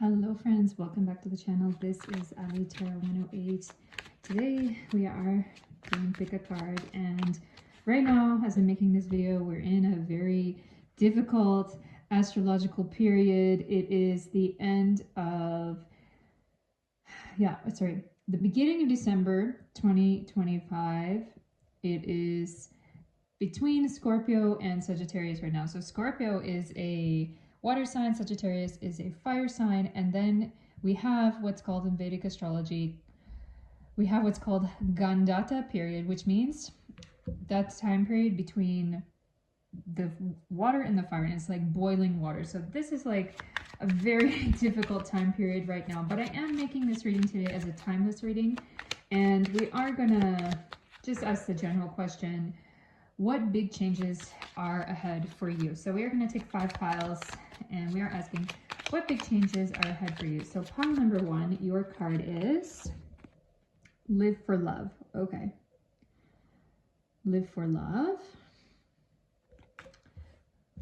Hello friends, welcome back to the channel. This is Ali Tarot 108. Today we are going to pick a card, and right now as I'm making this video we're in a very difficult astrological period. It is the end of the beginning of December 2025. It is between Scorpio and Sagittarius right now. So Scorpio is a water sign, Sagittarius is a fire sign, and then we have what's called in Vedic astrology, we have what's called Gandhata period, which means that time period between the water and the fire, and it's like boiling water. So this is like a very difficult time period right now, but I am making this reading today as a timeless reading, and we are gonna just ask the general question: what big changes are ahead for you? So we are going to take 5 piles and we are asking, what big changes are ahead for you? So pile number 1, your card is Live for Love. Okay. Live for Love.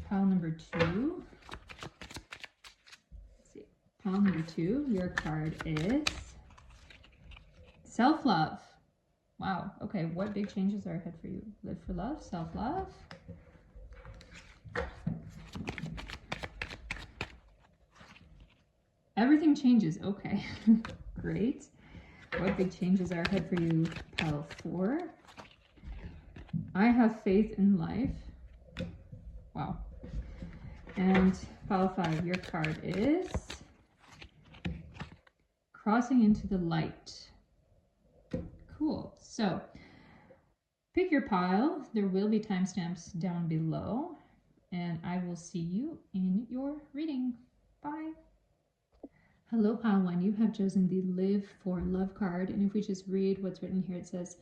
Pile number 2. Let's see. Pile number 2, your card is Self-Love. Wow. Okay. What big changes are ahead for you? Live for love, self-love. Everything changes. Okay. Great. What big changes are ahead for you? Pile 4. I have faith in life. Wow. And pile 5, your card is Crossing into the Light. Cool. So pick your pile. There will be timestamps down below, and I will see you in your reading. Bye. Hello, pile 1. You have chosen the Live for Love card, and if we just read what's written here, it says,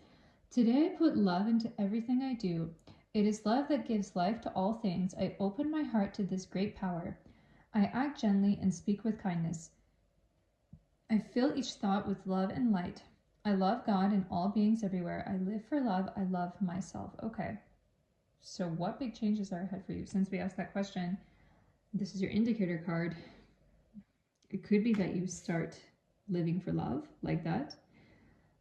"Today I put love into everything I do. It is love that gives life to all things. I open my heart to this great power. I act gently and speak with kindness. I fill each thought with love and light. I love God and all beings everywhere. I live for love. I love myself." Okay. So what big changes are ahead for you? Since we asked that question, this is your indicator card. It could be that you start living for love like that.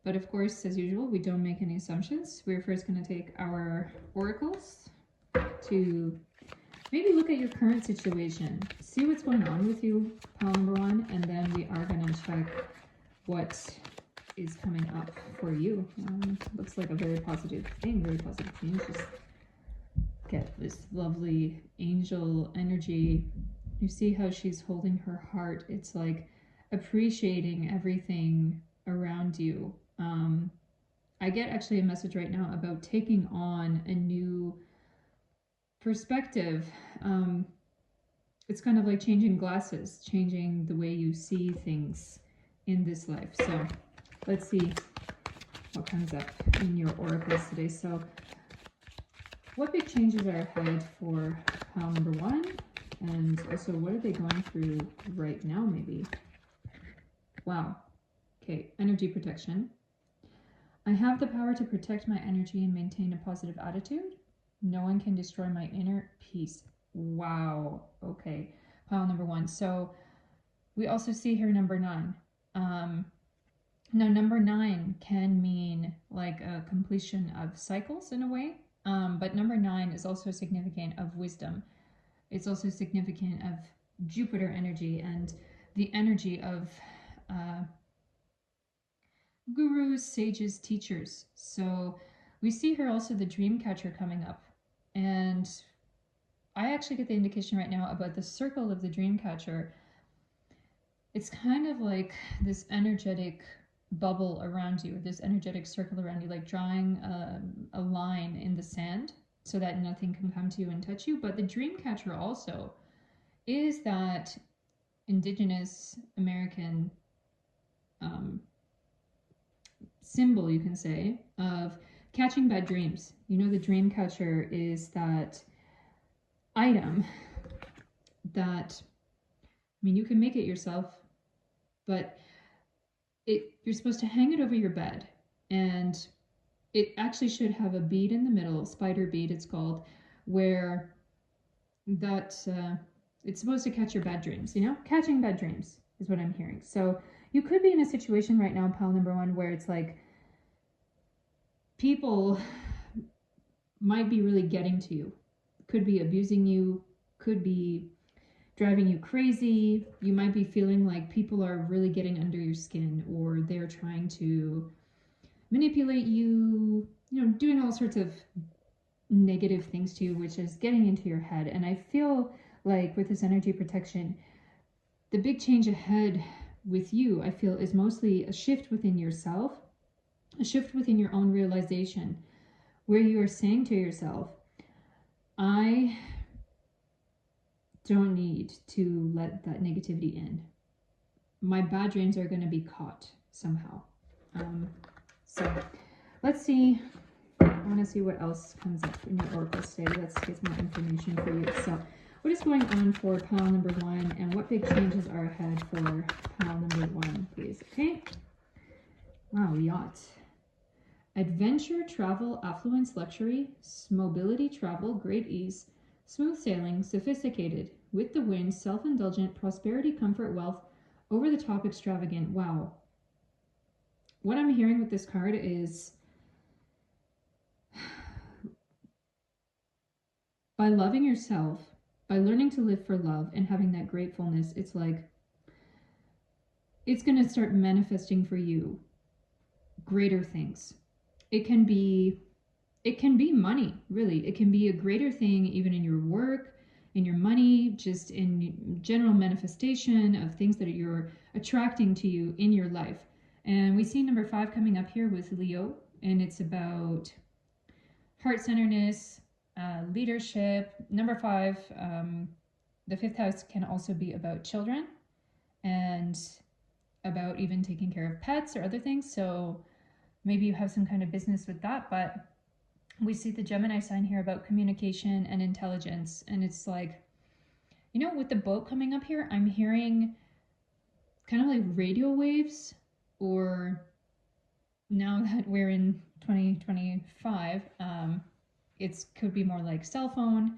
But of course, as usual, we don't make any assumptions. We're first going to take our oracles to maybe look at your current situation. See what's going on with you, pile number 1, and then we are going to check what is coming up for you. Looks like a very positive thing, very positive change. Just get this lovely angel energy. You see how she's holding her heart. It's like appreciating everything around you. I get actually a message right now about taking on a new perspective. It's kind of like changing glasses, changing the way you see things in this life. So let's see what comes up in your oracles today. So what big changes are ahead for pile number 1? And also, what are they going through right now, maybe? Wow. Okay, energy protection. I have the power to protect my energy and maintain a positive attitude. No one can destroy my inner peace. Wow. Okay, pile number 1. So we also see here number 9. Now, number 9 can mean like a completion of cycles in a way, but number 9 is also significant of wisdom. It's also significant of Jupiter energy and the energy of gurus, sages, teachers. So we see here also the dream catcher coming up, and I actually get the indication right now about the circle of the dream catcher. It's kind of like this energetic bubble around you, this energetic circle around you, like drawing a line in the sand so that nothing can come to you and touch you. But the dream catcher also is that indigenous American symbol, you can say, of catching bad dreams. You know, the dream catcher is that item that, I mean, you can make it yourself, but you're supposed to hang it over your bed, and it actually should have a bead in the middle, spider bead it's called, where that it's supposed to catch your bad dreams, you know, catching bad dreams. is what I'm hearing. So you could be in a situation right now, pile number one, where it's like people might be really getting to you, could be abusing you, could be driving you crazy. You might be feeling like people are really getting under your skin, or they're trying to manipulate you, you know, doing all sorts of negative things to you, which is getting into your head. And I feel like with this energy protection, the big change ahead with you, I feel, is mostly a shift within yourself, a shift within your own realization, where you are saying to yourself, I don't need to let that negativity in. My bad dreams are going to be caught somehow. So let's see. I want to see what else comes up in your oracle today. Let's get some more information for you. So what is going on for pile number one, and what big changes are ahead for pile number one, please? Okay. Wow, yacht. Adventure, travel, affluence, luxury, mobility, travel, great ease, smooth sailing, sophisticated, with the wind, self-indulgent, prosperity, comfort, wealth, over the top, extravagant. Wow. What I'm hearing with this card is by loving yourself, by learning to live for love and having that gratefulness, it's like it's going to start manifesting for you greater things. It can be money, really. It can be a greater thing even in your work, in your money, just in general manifestation of things that you're attracting to you in your life. And we see number 5 coming up here with Leo, and it's about heart-centeredness, leadership. Number 5, the 5th house can also be about children and about even taking care of pets or other things. So maybe you have some kind of business with that, but we see the Gemini sign here about communication and intelligence. And it's like, you know, with the boat coming up here, I'm hearing kind of like radio waves, or now that we're in 2025, it could be more like cell phone.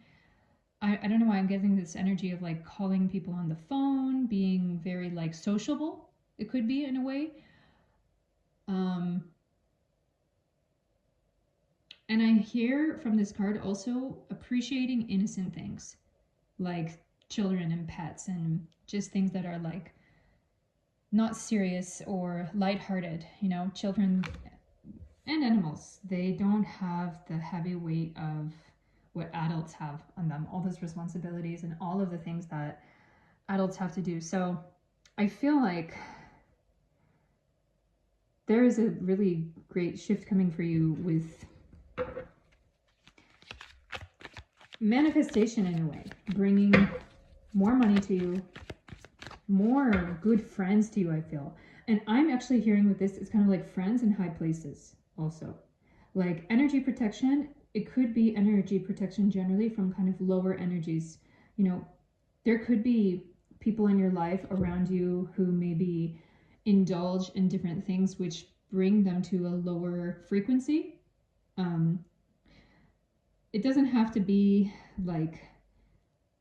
I don't know why I'm getting this energy of like calling people on the phone, being very like sociable. It could be in a way. And I hear from this card also appreciating innocent things like children and pets and just things that are like not serious or lighthearted. You know, children and animals, they don't have the heavy weight of what adults have on them, all those responsibilities and all of the things that adults have to do. So I feel like there is a really great shift coming for you with manifestation in a way, bringing more money to you, more good friends to you, I feel. And I'm actually hearing with this, it's kind of like friends in high places also. Like energy protection, it could be energy protection generally from kind of lower energies. You know, there could be people in your life around you who maybe indulge in different things which bring them to a lower frequency. It doesn't have to be like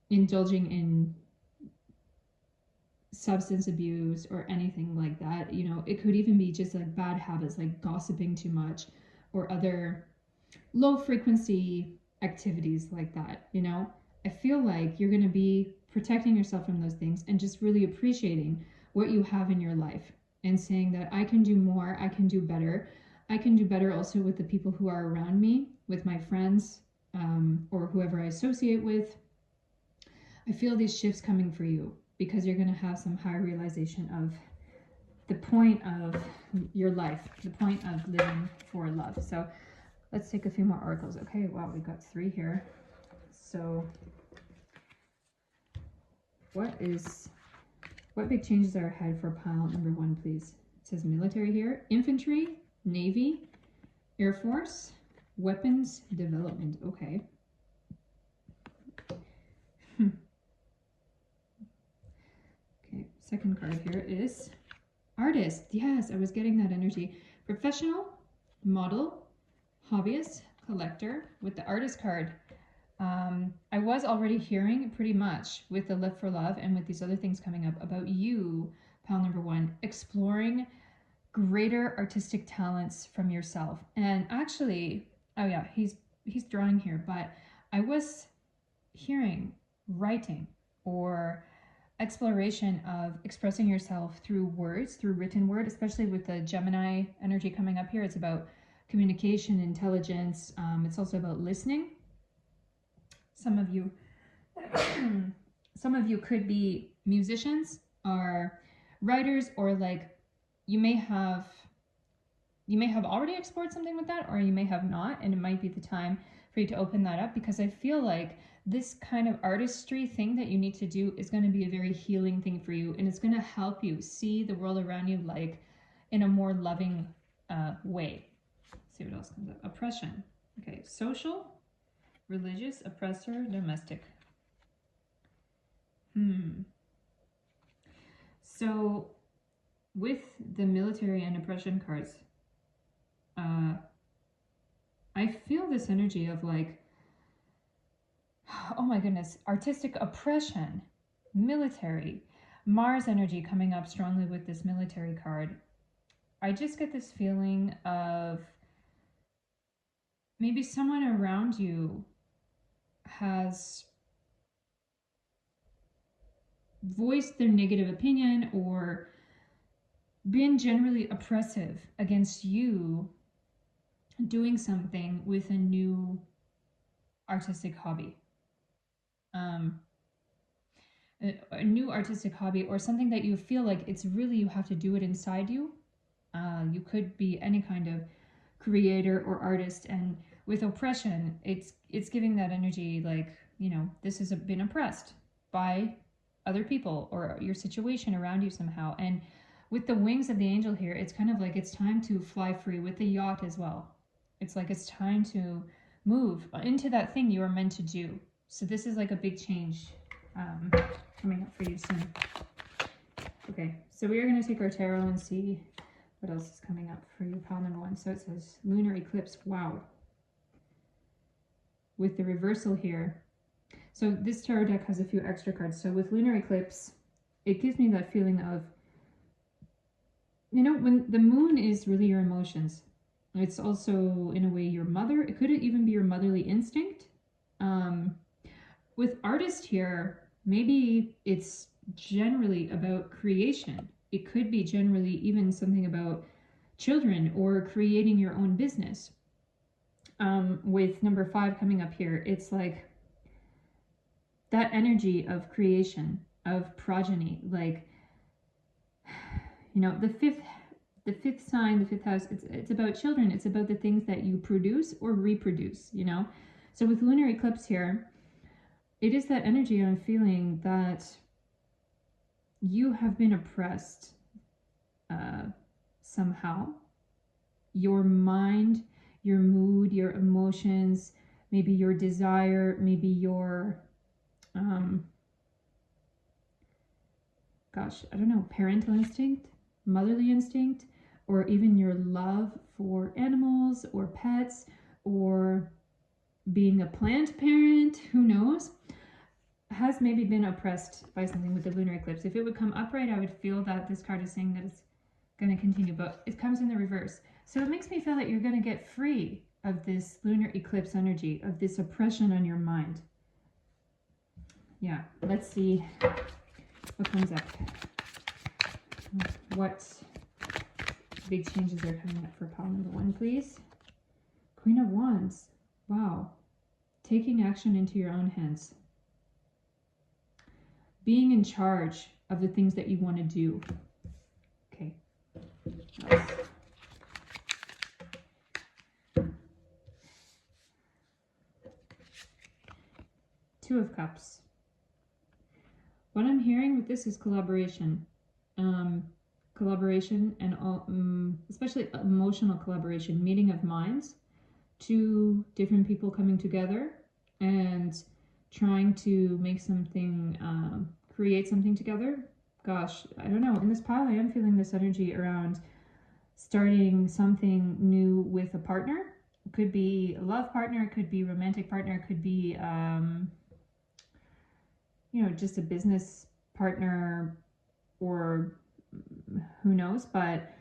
indulging in substance abuse or anything like that. You know, it could even be just like bad habits like gossiping too much or other low frequency activities like that. You know, I feel like you're going to be protecting yourself from those things and just really appreciating what you have in your life and saying that I can do more, I can do better. I can do better also with the people who are around me, with my friends, or whoever I associate with. I feel these shifts coming for you because you're going to have some higher realization of the point of your life, the point of living for love. So let's take a few more oracles. Okay, wow, we got 3 here. So what big changes are ahead for pile number 1, please? It says military here, infantry, Navy, Air Force, weapons development. Okay. Okay, second card here is artist. Yes, I was getting that energy. Professional, model, hobbyist, collector with the artist card. I was already hearing pretty much with the Live for Love and with these other things coming up about you pile number 1, exploring greater artistic talents from yourself. And actually, oh yeah, he's drawing here, but I was hearing writing or exploration of expressing yourself through words, through written word, especially with the Gemini energy coming up here. It's about communication, intelligence. It's also about listening. Some of you some of you could be musicians or writers, or like you may have already explored something with that, or you may have not, and it might be the time for you to open that up, because I feel like this kind of artistry thing that you need to do is going to be a very healing thing for you, and it's going to help you see the world around you like in a more loving way. Let's see what else comes up. Oppression. Okay, social, religious, oppressor, domestic. So with the military and oppression cards, I feel this energy of like, oh my goodness, artistic oppression, military, Mars energy coming up strongly with this military card. I just get this feeling of maybe someone around you has voiced their negative opinion or been generally oppressive against you doing something with a new artistic hobby. A new artistic hobby, or something that you feel like it's really, you have to do it inside you. You could be any kind of creator or artist, and with oppression, it's giving that energy like, you know, this has been oppressed by other people or your situation around you somehow. And with the wings of the angel here, it's kind of like it's time to fly free with the yacht as well. It's like it's time to move into that thing you are meant to do. So this is like a big change coming up for you soon. Okay, so we are going to take our tarot and see what else is coming up for you, pile number 1. So it says lunar eclipse. Wow. With the reversal here. So this tarot deck has a few extra cards. So with lunar eclipse, it gives me that feeling of, you know, when the moon is really your emotions. It's also, in a way, your mother. It could even be your motherly instinct. With artist here, maybe it's generally about creation. It could be generally even something about children or creating your own business. With number 5 coming up here, it's like that energy of creation, of progeny, like, you know, the fifth sign, the 5th house, it's about children. It's about the things that you produce or reproduce, you know. So with lunar eclipse here, it is that energy I'm feeling that you have been oppressed somehow. Your mind, your mood, your emotions, maybe your desire, maybe your, gosh, I don't know, parental instinct, motherly instinct, or even your love for animals or pets, or being a plant parent, who knows, has maybe been oppressed by something with the lunar eclipse. If it would come upright, I would feel that this card is saying that it's going to continue, but it comes in the reverse. So it makes me feel that you're going to get free of this lunar eclipse energy, of this oppression on your mind. Yeah, let's see what comes up. What big changes are coming up for pile number 1, please? Queen of Wands. Wow. Taking action into your own hands. Being in charge of the things that you want to do. Okay. Nice. Two of Cups. What I'm hearing with this is collaboration. Collaboration and all, especially emotional collaboration, meeting of minds, 2 different people coming together and trying to make something, create something together. Gosh, I don't know. In this pile, I am feeling this energy around starting something new with a partner. It could be a love partner, it could be a romantic partner, it could be, you know, just a business partner, or who knows? But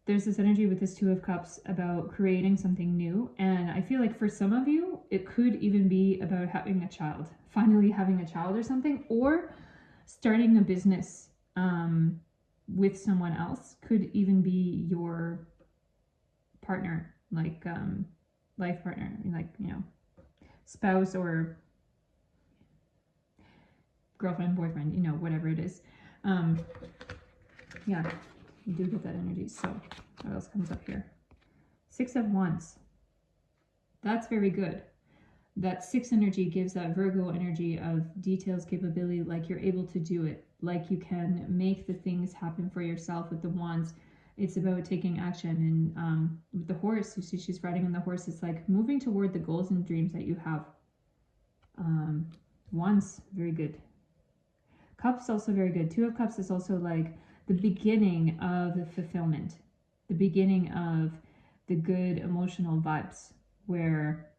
there's this energy with this Two of Cups about creating something new. And I feel like for some of you, it could even be about having a child, finally having a child or something, or starting a business with someone else. Could even be your partner, like life partner, like, you know, spouse or girlfriend, boyfriend, you know, whatever it is. Yeah, you do get that energy. So what else comes up here? Six of Wands. That's very good. That six energy gives that Virgo energy of details, capability, like you're able to do it, like you can make the things happen for yourself. With the Wands, it's about taking action. And with the horse, you see she's riding on the horse, it's like moving toward the goals and dreams that you have. Wands, very good. Cups, also very good. Two of Cups is also like the beginning of the fulfillment, the beginning of the good emotional vibes, where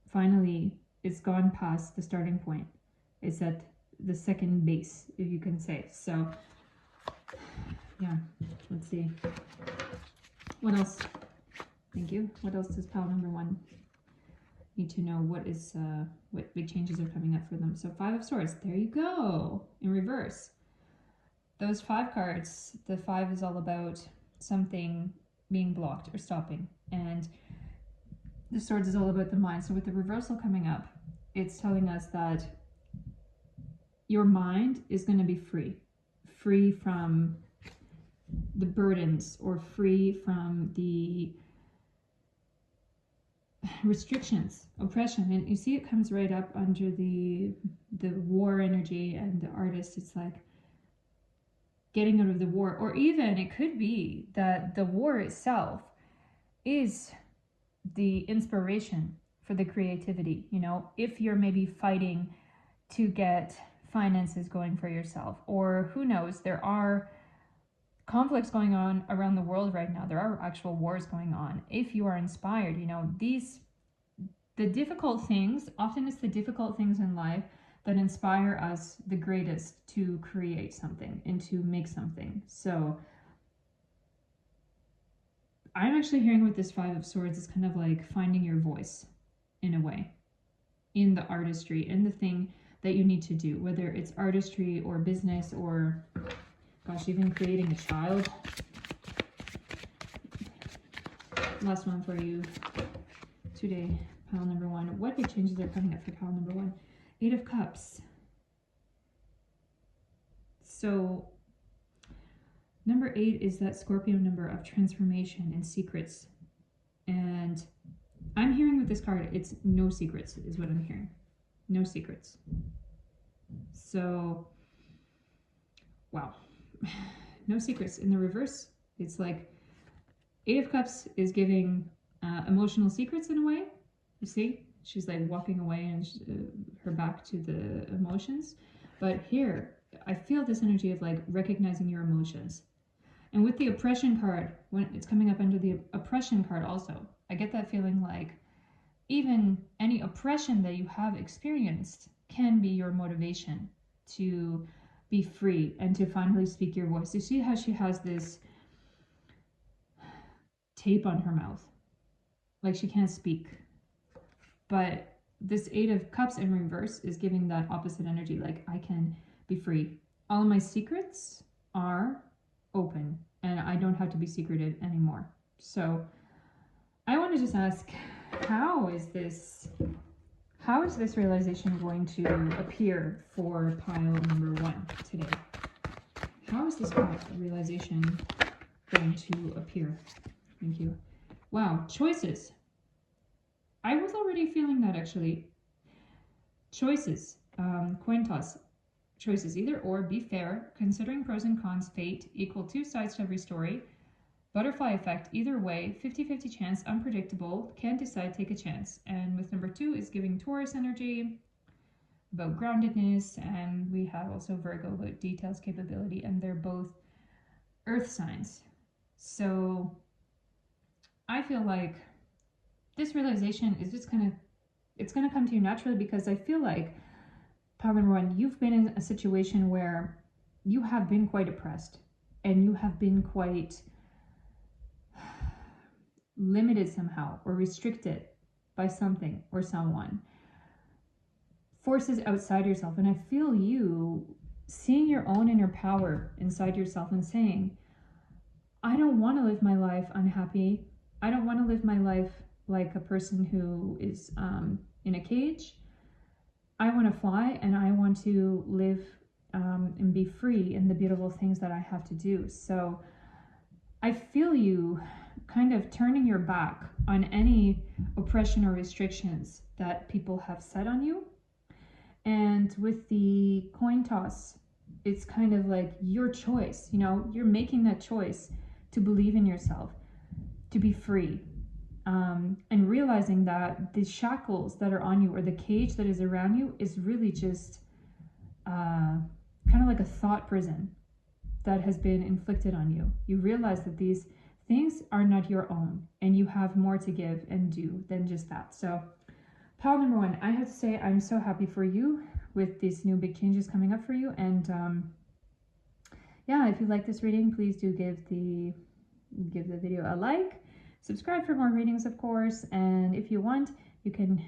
finally it's gone past the starting point. It's at the second base, if you can say. So yeah, let's see. What else? Thank you. What else does pile number one need to know? What big changes are coming up for them? So Five of Swords, there you go, in reverse. Those 5 cards, the 5 is all about something being blocked or stopping, and the Swords is all about the mind. So with the reversal coming up, it's telling us that your mind is going to be free from the burdens, or free from the restrictions, oppression. And you see it comes right up under the war energy and the artist. It's like getting out of the war, or even it could be that the war itself is the inspiration for the creativity. You know, if you're maybe fighting to get finances going for yourself, or who knows, there are conflicts going on around the world right now. There are actual wars going on. If you are inspired, you know, the difficult things, often it's the difficult things in life that inspire us the greatest to create something and to make something. So I'm actually hearing with this Five of Swords, it's kind of like finding your voice in a way, in the artistry, in the thing that you need to do, whether it's artistry or business, or gosh, even creating a child. Last one for you today, pile number one. What big changes are coming up for pile number one? 8 of Cups. So number 8 is that Scorpio number of transformation and secrets. And I'm hearing with this card, it's no secrets is what I'm hearing. No secrets. So, wow. No secrets. In the reverse, it's like 8 of Cups is giving emotional secrets in a way. You see? She's like walking away and her back to the emotions. But here, I feel this energy of like recognizing your emotions. And with the oppression card, when it's coming up under the oppression card also, I get that feeling like even any oppression that you have experienced can be your motivation to be free and to finally speak your voice. You see how she has this tape on her mouth, like she can't speak. But this 8 of Cups in reverse is giving that opposite energy, like I can be free. All of my secrets are open and I don't have to be secreted anymore. So I want to just ask, how is this realization going to appear for pile number one today? How is this realization going to appear? Thank you. Wow, choices. I was already feeling that actually. Choices, coin toss. Choices, either or, be fair, considering pros and cons, fate, equal 2 sides to every story, butterfly effect, either way, 50-50 chance, unpredictable, can't decide, take a chance. And with number 2 is giving Taurus energy, about groundedness, and we have also Virgo about details, capability, and they're both earth signs. So I feel like this realization is just it's going to come to you naturally, because I feel like, pile number one, you've been in a situation where you have been quite oppressed and you have been quite limited somehow or restricted by something or someone, forces outside yourself. And I feel you seeing your own inner power inside yourself and saying, I don't want to live my life unhappy. I don't want to live my life like a person who is in a cage. I want to fly, and I want to live and be free in the beautiful things that I have to do. So I feel you kind of turning your back on any oppression or restrictions that people have set on you. And with the coin toss, it's kind of like your choice. You know, you're making that choice to believe in yourself, to be free, and realizing that the shackles that are on you or the cage that is around you is really just kind of like a thought prison that has been inflicted on you. You realize that these things are not your own, and you have more to give and do than just that. So pile number one, I have to say I'm so happy for you with these new big changes coming up for you. And yeah, if you like this reading, please do give the video a like, subscribe for more readings, of course, and if you want, you can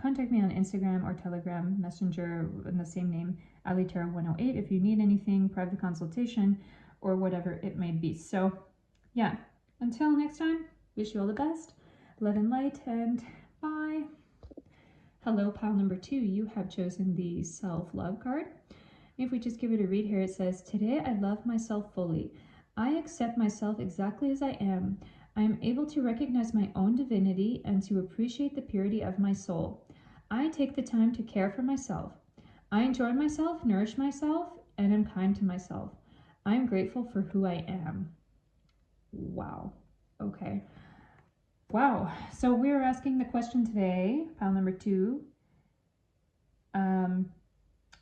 contact me on Instagram or Telegram Messenger in the same name, AliTarot108, if you need anything, private consultation, or whatever it may be. So yeah, until next time, wish you all the best, love and light, and bye. Hello, pile number two, you have chosen the self-love card. If we just give it a read here, it says, today I love myself fully. I accept myself exactly as I am. I am able to recognize my own divinity and to appreciate the purity of my soul. I take the time to care for myself. I enjoy myself, nourish myself, and am kind to myself. I am grateful for who I am. Wow. Okay. Wow. So we're asking the question today, pile number two,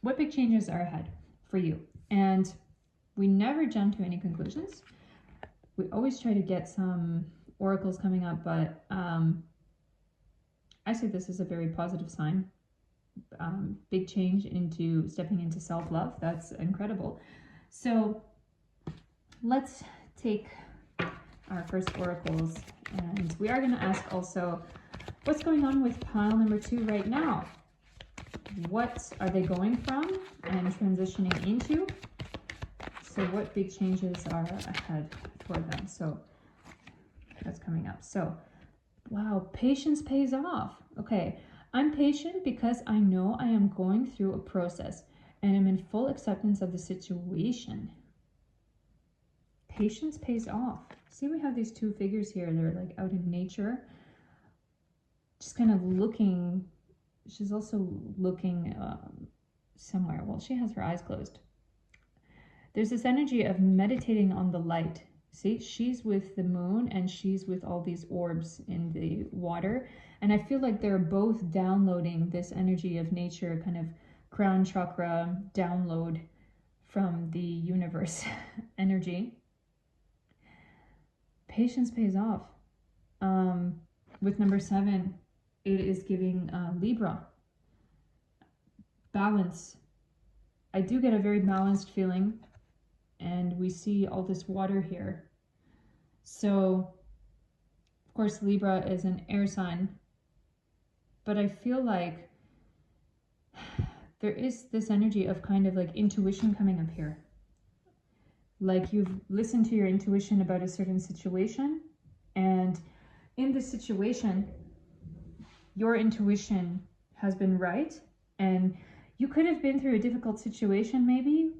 what big changes are ahead for you? And we never jump to any conclusions. We always try to get some oracles coming up, but I say this is a very positive sign. Big change into stepping into self-love. That's incredible. So let's take our first oracles, and we are going to ask also, what's going on with pile number two right now? What are they going from and transitioning into? So what big changes are ahead for them? So that's coming up. So, wow, patience pays off. Okay, I'm patient because I know I am going through a process and I'm in full acceptance of the situation. Patience pays off. See, we have these two figures here. They're like out in nature, just kind of looking. She's also looking somewhere. Well, she has her eyes closed. There's this energy of meditating on the light. See, she's with the moon and she's with all these orbs in the water. And I feel like they're both downloading this energy of nature, kind of crown chakra download from the universe energy. Patience pays off. With number 7, it is giving Libra. Balance. I do get a very balanced feeling. And we see all this water here. So, of course, Libra is an air sign. But I feel like there is this energy of kind of like intuition coming up here. Like you've listened to your intuition about a certain situation. And in this situation, your intuition has been right. And you could have been through a difficult situation maybe.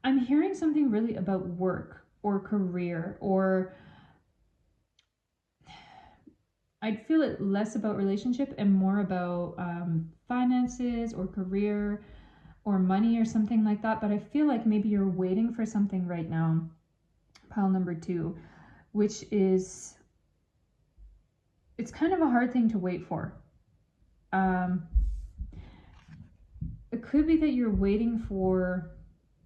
I'm hearing something really about work or career, or I'd feel it less about relationship and more about finances or career or money or something like that. But I feel like maybe you're waiting for something right now, pile number 2, which is, it's kind of a hard thing to wait for. It could be that you're waiting for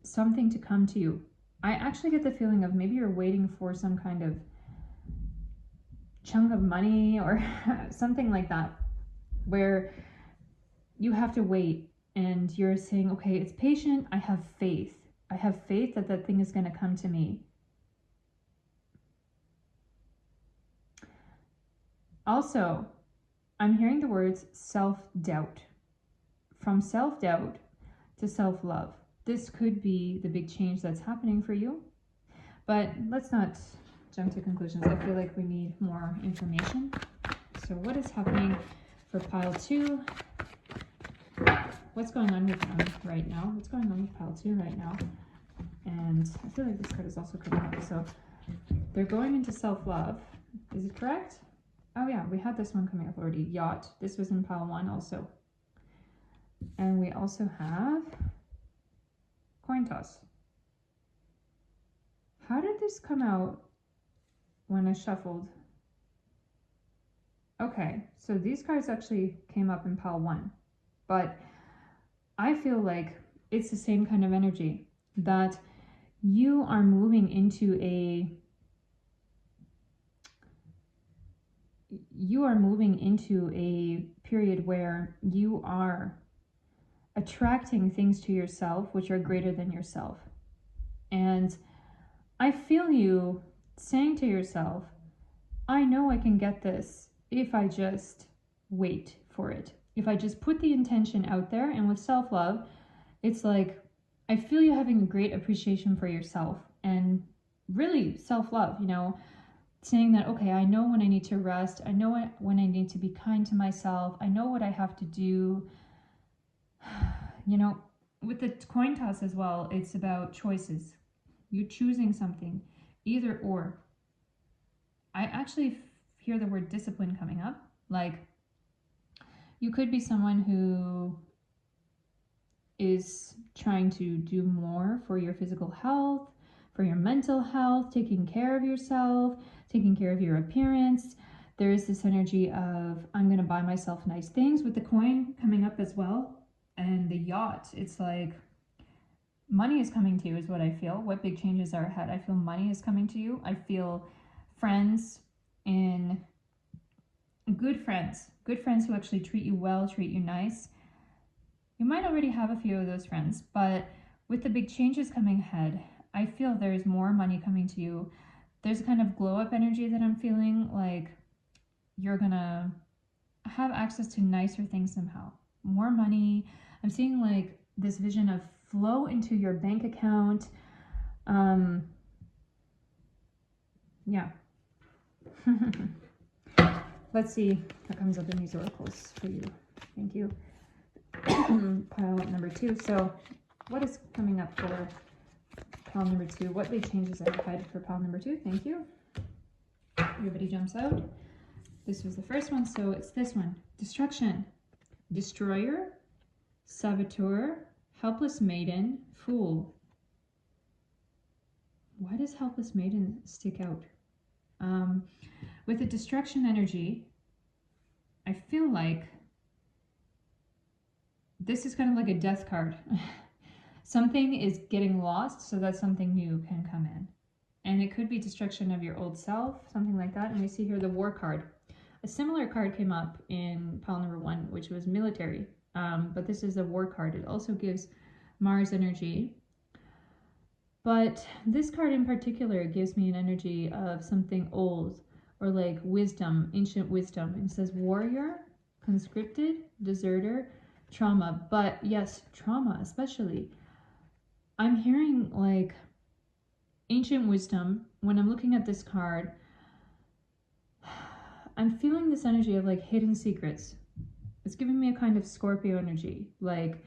something to come to you. I actually get the feeling of maybe you're waiting for some kind of chunk of money or something like that, where you have to wait and you're saying, okay, it's patient, I have faith I have faith that that thing is going to come to me. Also, I'm hearing the words self-doubt. From self-doubt to self-love. This could be the big change that's happening for you. But let's not jump to conclusions. I feel like we need more information. So what is happening for pile 2? What's going on with them right now? What's going on with pile 2 right now? And I feel like this card is also coming up. So they're going into self-love. Is it correct? Oh yeah, we had this one coming up already. Yacht. This was in pile 1 also. And we also have coin toss. How did this come out when I shuffled? Okay, so these cards actually came up in pile 1. But I feel like it's the same kind of energy, that you are moving into a period where you are attracting things to yourself which are greater than yourself. And I feel you saying to yourself, I know I can get this if I just wait for it. If I just put the intention out there. And with self-love, it's like, I feel you having a great appreciation for yourself and really self-love, you know, saying that, okay, I know when I need to rest. I know when I need to be kind to myself. I know what I have to do. You know, with the coin toss as well, it's about choices. You're choosing something, either or. I actually hear the word discipline coming up. Like, you could be someone who is trying to do more for your physical health, for your mental health, taking care of yourself, taking care of your appearance. There is this energy of, I'm going to buy myself nice things, with the coin coming up as well. And the yacht, it's like money is coming to you is what I feel. What big changes are ahead? I feel money is coming to you. I feel friends good friends who actually treat you well, treat you nice. You might already have a few of those friends, but with the big changes coming ahead, I feel there's more money coming to you. There's a kind of glow up energy that I'm feeling, like you're gonna have access to nicer things somehow. More money. I'm seeing like this vision of flow into your bank account. Yeah. Let's see what comes up in these oracles for you. Thank you. Pile number 2. So what is coming up for pile number 2? What big changes are ahead for pile number 2? Thank you. Everybody jumps out. This was the first one, so it's this one. Destruction. Destroyer. Saboteur. Helpless maiden. Fool. Why does helpless maiden stick out? With the destruction energy, I feel like this is kind of like a death card. Something is getting lost so that something new can come in. And it could be destruction of your old self, something like that. And we see here the war card. A similar card came up in pile number 1, which was military. But this is a war card. It also gives Mars energy. But this card in particular gives me an energy of something old, or like wisdom, ancient wisdom. It says warrior, conscripted, deserter, trauma. But yes, trauma especially. I'm hearing like ancient wisdom. When I'm looking at this card, I'm feeling this energy of like hidden secrets. It's giving me a kind of Scorpio energy, like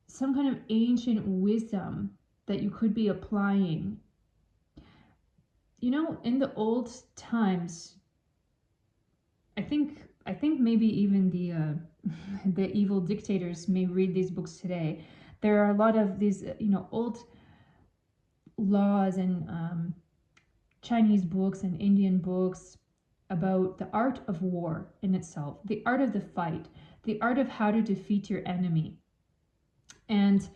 some kind of ancient wisdom that you could be applying. You know, in the old times, I think maybe even the evil dictators may read these books today. There are a lot of these, you know, old laws and Chinese books and Indian books about the art of war in itself, the art of the fight, the art of how to defeat your enemy. And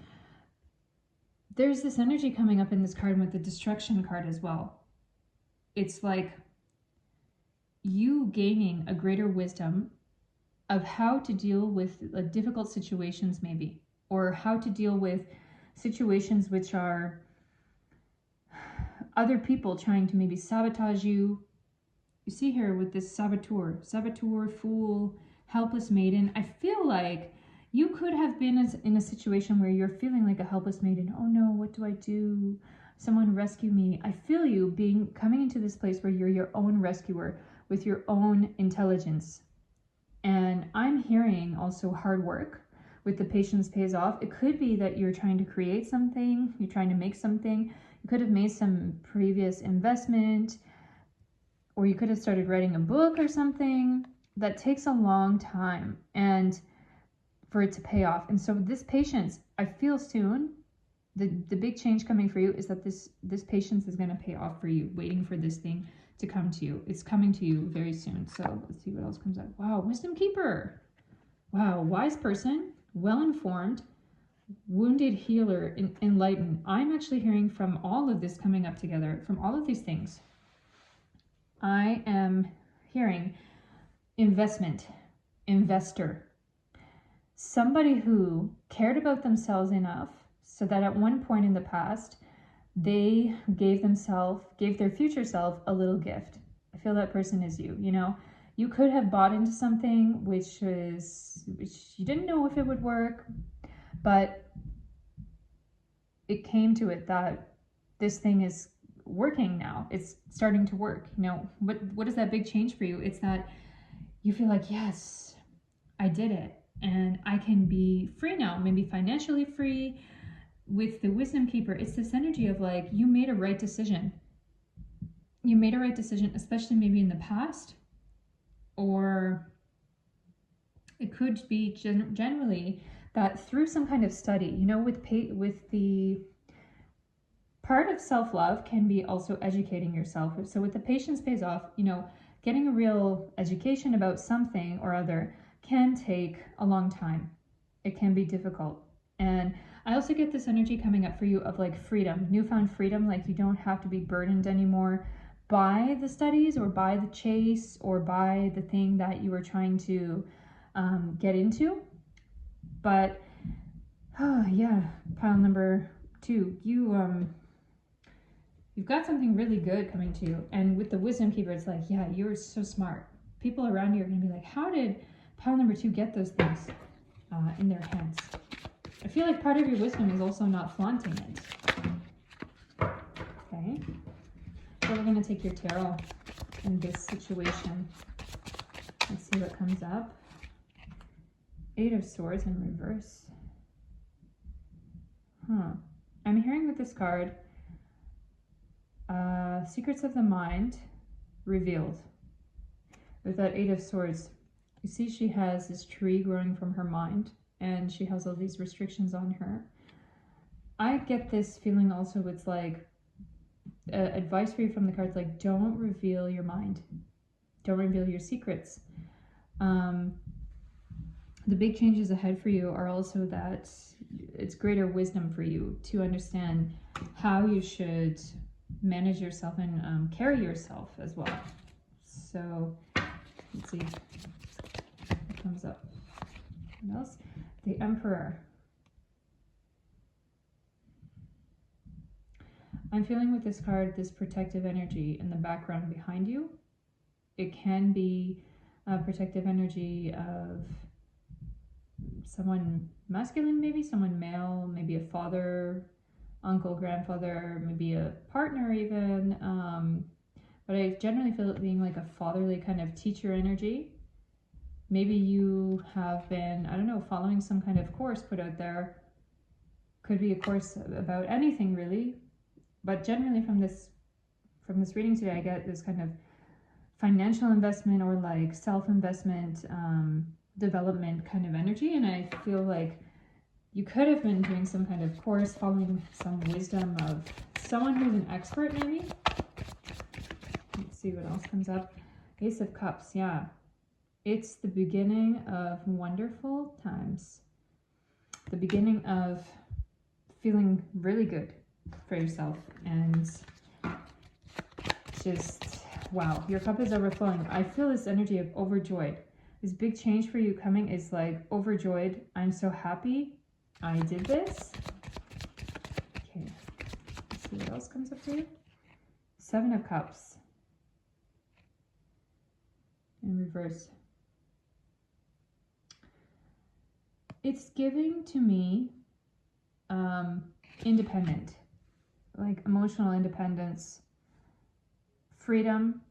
there's this energy coming up in this card with the destruction card as well. It's like you gaining a greater wisdom of how to deal with difficult situations, maybe. or how to deal with situations which are other people trying to maybe sabotage you. You see here with this saboteur, fool, helpless maiden. I feel like you could have been in a situation where you're feeling like a helpless maiden. Oh no, what do I do? Someone rescue me. I feel you coming into this place where you're your own rescuer with your own intelligence. And I'm hearing also hard work with the patience pays off. It could be that you're trying to create something, you're trying to make something. You could have made some previous investment, or you could have started writing a book or something that takes a long time and for it to pay off. And so this patience, I feel soon, the big change coming for you is that this patience is going to pay off for you, waiting for this thing to come to you. It's coming to you very soon. So let's see what else comes up. Wow, Wisdom Keeper. Wow, wise person, well-informed, wounded healer, enlightened. I'm actually hearing from all of this coming up together, from all of these things. I am hearing investment, investor, somebody who cared about themselves enough so that at one point in the past, they gave their future self a little gift. I feel that person is you. You know, you could have bought into something which you didn't know if it would work, but it came to it that this thing is working now. It's starting to work. You know, what is that big change for you? It's that you feel like, yes, I did it and I can be free now, maybe financially free. With the Wisdom Keeper, it's this energy of like, you made a right decision. You made a right decision, especially maybe in the past, or it could be generally that through some kind of study, you know, with the part of self-love can be also educating yourself. So with the patience pays off, you know, getting a real education about something or other can take a long time. It can be difficult. And I also get this energy coming up for you of like freedom, newfound freedom, like you don't have to be burdened anymore by the studies or by the chase or by the thing that you were trying to get into. But yeah, pile number 2, you've got something really good coming to you. And with the Wisdom Keeper, it's like, yeah, you're so smart. People around you are going to be like, how did pile number 2 get those things in their hands? I feel like part of your wisdom is also not flaunting it. Okay. So we're going to take your tarot in this situation. Let's see what comes up. 8 of Swords in reverse. I'm hearing with this card, secrets of the mind revealed. With that 8 of Swords, you see she has this tree growing from her mind, and she has all these restrictions on her. I get this feeling also, it's like advice for you from the cards, like don't reveal your mind. Don't reveal your secrets. The big changes ahead for you are also that it's greater wisdom for you to understand how you should manage yourself and carry yourself as well. So let's see what comes up. What else? The Emperor. I'm feeling with this card this protective energy in the background behind you. It can be a protective energy of someone masculine, maybe someone male, maybe a father, uncle, grandfather, maybe a partner even. But I generally feel it being like a fatherly kind of teacher energy. Maybe you have been, I don't know, following some kind of course put out there. Could be a course about anything really. But generally from this reading today, I get this kind of financial investment or like self-investment, development kind of energy. And I feel like you could have been doing some kind of course, following some wisdom of someone who's an expert maybe. Let's see what else comes up. Ace of Cups, yeah. It's the beginning of wonderful times. The beginning of feeling really good for yourself and just, wow, your cup is overflowing. I feel this energy of overjoyed. This big change for you coming is like overjoyed. I'm so happy. I did this. Okay, let's see what else comes up for you. 7 of Cups in reverse. It's giving to me independent, like emotional independence, freedom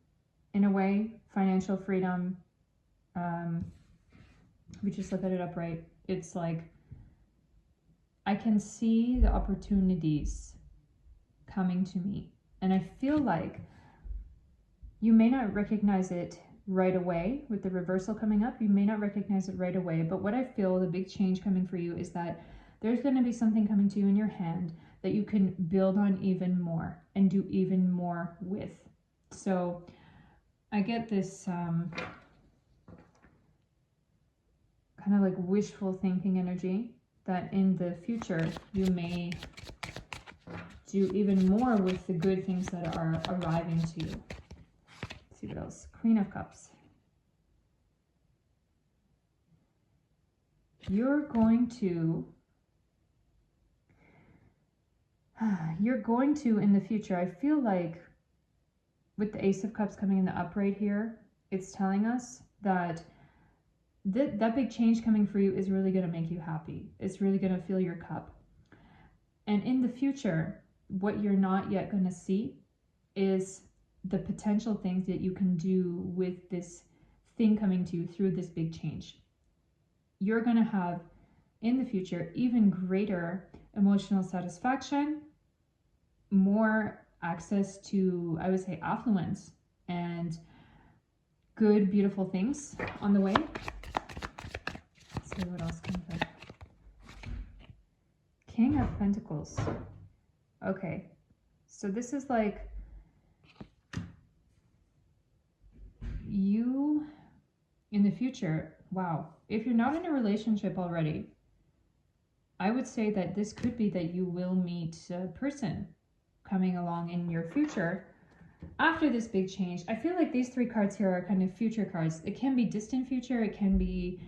in a way, financial freedom. We just look at it upright. It's like I can see the opportunities coming to me, and I feel like you may not recognize it right away with the reversal coming up. You may not recognize it right away, but what I feel the big change coming for you is that there's going to be something coming to you in your hand that you can build on even more and do even more with. So I get this kind of like wishful thinking energy that in the future you may do even more with the good things that are arriving to you. Let's see what else. Queen of Cups. You're going to in the future, I feel like with the Ace of Cups coming in the upright here, it's telling us that that big change coming for you is really going to make you happy. It's really going to fill your cup. And in the future, what you're not yet going to see is the potential things that you can do with this thing coming to you through this big change. You're going to have in the future even greater emotional satisfaction, more access to, I would say, affluence and good, beautiful things on the way. Let's see what else comes up. King of Pentacles. Okay, so this is like you in the future. Wow, if you're not in a relationship already, I would say that this could be that you will meet a person coming along in your future after this big change. I feel like these 3 cards here are kind of future cards. It can be distant future, it can be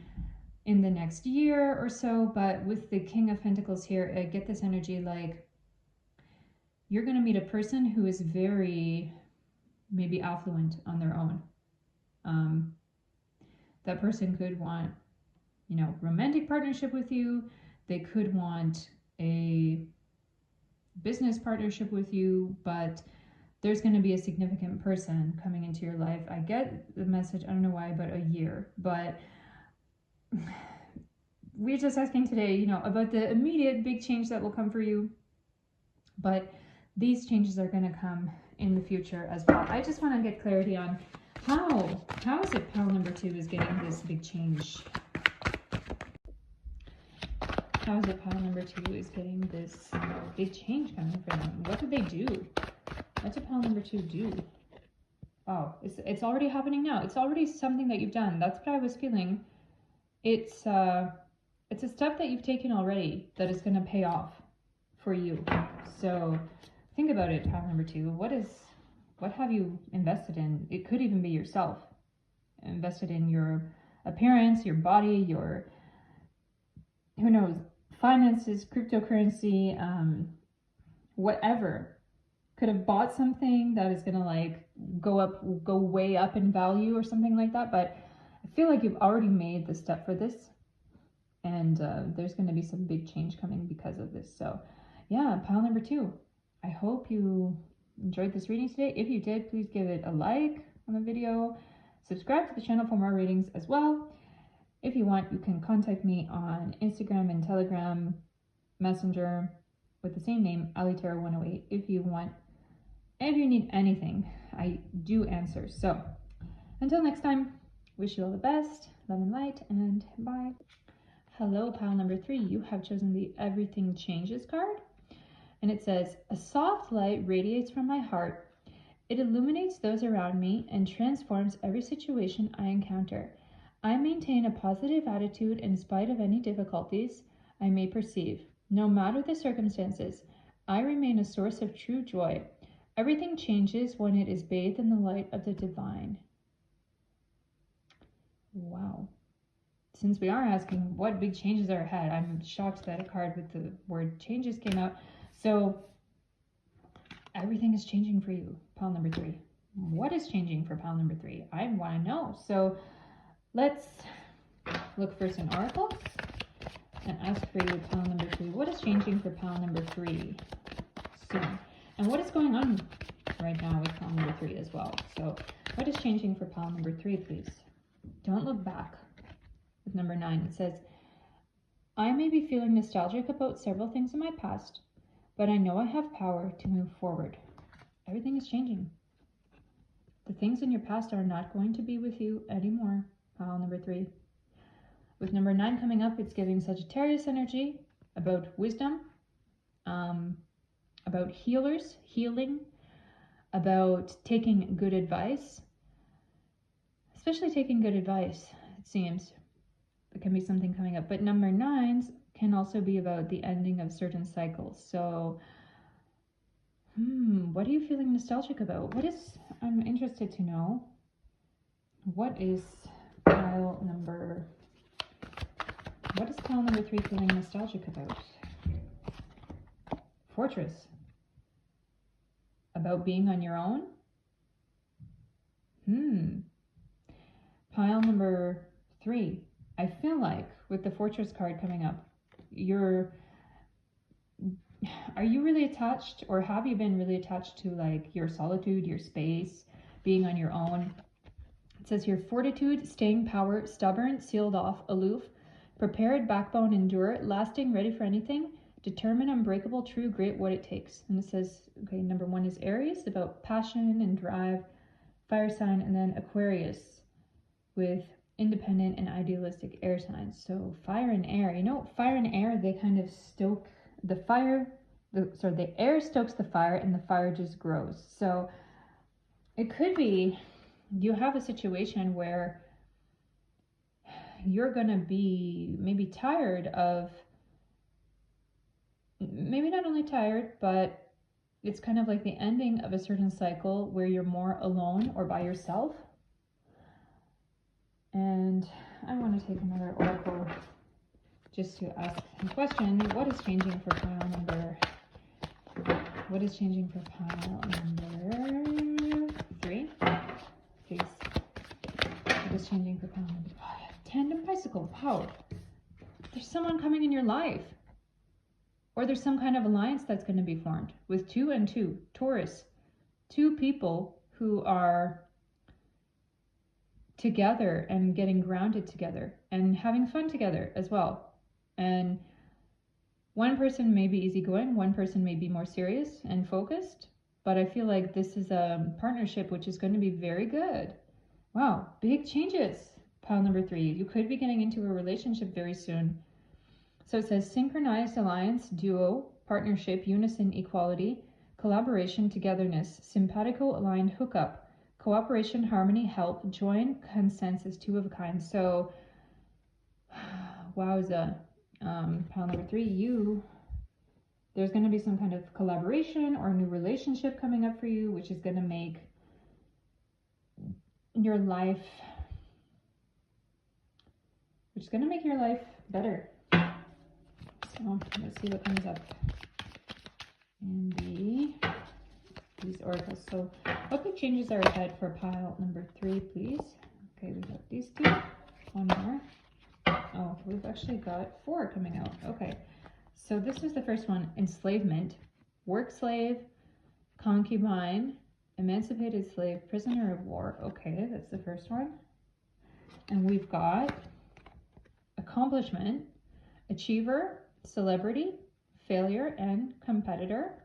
in the next year or so, but with the King of Pentacles here, I get this energy like you're going to meet a person who is very maybe affluent on their own. That person could want, you know, romantic partnership with you. They could want a business partnership with you, but there's going to be a significant person coming into your life. I get the message, I don't know why, but a year. But we're just asking today, you know, about the immediate big change that will come for you. But these changes are going to come in the future as well. I just want to get clarity on how is it pile number 2 is getting this big change? How is it pile number 2 is getting this big change coming for them? What did they do? What did pile number 2 do? Oh, it's already happening now. It's already something that you've done. That's what I was feeling. It's a step that you've taken already that is going to pay off for you. So think about it, pile number 2. What have you invested in? It could even be yourself. Invested in your appearance, your body, your, who knows, finances, cryptocurrency, whatever. Could have bought something that is gonna like go way up in value or something like that. But I feel like you've already made the step for this, and there's gonna be some big change coming because of this. So yeah, pile number 2. I hope you enjoyed this reading today. If you did, please give it a like on the video. Subscribe to the channel for more readings as well. If you want, you can contact me on Instagram and Telegram Messenger with the same name, AliTarot108, if you want. And if you need anything, I do answer. So until next time, wish you all the best, love and light, and bye. Hello, pile number 3. You have chosen the Everything Changes card. And it says, a soft light radiates from my heart. It illuminates those around me and transforms every situation I encounter. I maintain a positive attitude in spite of any difficulties I may perceive. No matter the circumstances, I remain a source of true joy. Everything changes when it is bathed in the light of the divine. Wow. since we are asking what big changes are ahead, I'm shocked that a card with the word changes came out. So everything is changing for you, pile number 3. What is changing for pile number 3? I want to know. So let's look for some oracles and ask for you, pile number 3. What is changing for pile number 3 soon? And what is going on right now with pile number 3 as well? So what is changing for pile number 3, please? Don't look back. With number 9, it says, I may be feeling nostalgic about several things in my past, but I know I have power to move forward. Everything is changing. The things in your past are not going to be with you anymore, pile number 3. With number 9 coming up, it's giving Sagittarius energy about wisdom, about healers, healing, about taking good advice, especially taking good advice, it seems. There can be something coming up. But number 9s can also be about the ending of certain cycles. So, what are you feeling nostalgic about? I'm interested to know, what is pile number 3 feeling nostalgic about? Fortress. About being on your own? Pile number 3. I feel like with the Fortress card coming up, are you really attached, or have you been really attached to like your solitude, your space, being on your own? It says here, fortitude, staying power, stubborn, sealed off, aloof, prepared, backbone, endure, lasting, ready for anything, determined, unbreakable, true, great, what it takes. And it says, okay, number 1 is Aries, about passion and drive, fire sign, and then Aquarius with independent and idealistic air signs. So fire and air, fire and air, they kind of stoke the fire, the air stokes the fire and the fire just grows. So it could be you have a situation where you're gonna be maybe tired of, maybe not only tired, but it's kind of like the ending of a certain cycle where you're more alone or by yourself. And I want to take another oracle just to ask the question, what is changing for pile number 3? Please. What is changing for pile number 5? Tandem bicycle. Wow. There's someone coming in your life. Or there's some kind of alliance that's going to be formed with 2 and 2. Taurus. 2 people who are together and getting grounded together and having fun together as well. And one person may be easygoing, one person may be more serious and focused, but I feel like this is a partnership which is going to be very good. Wow, big changes. Pile number 3, you could be getting into a relationship very soon. So it says synchronized alliance, duo, partnership, unison, equality, collaboration, togetherness, simpatico aligned hookup, cooperation, harmony, help, join, consensus, 2 of a kind. So, wowza, pile number 3, there's going to be some kind of collaboration or a new relationship coming up for you, which is going to make your life, better. So let's see what comes up in these oracles. So what big changes are ahead for pile number 3, please? Okay, we got these 2. One more. Oh, we've actually got 4 coming out. Okay, so this is the first one: enslavement, work slave, concubine, emancipated slave, prisoner of war. Okay, that's the first one. And we've got accomplishment, achiever, celebrity, failure, and competitor.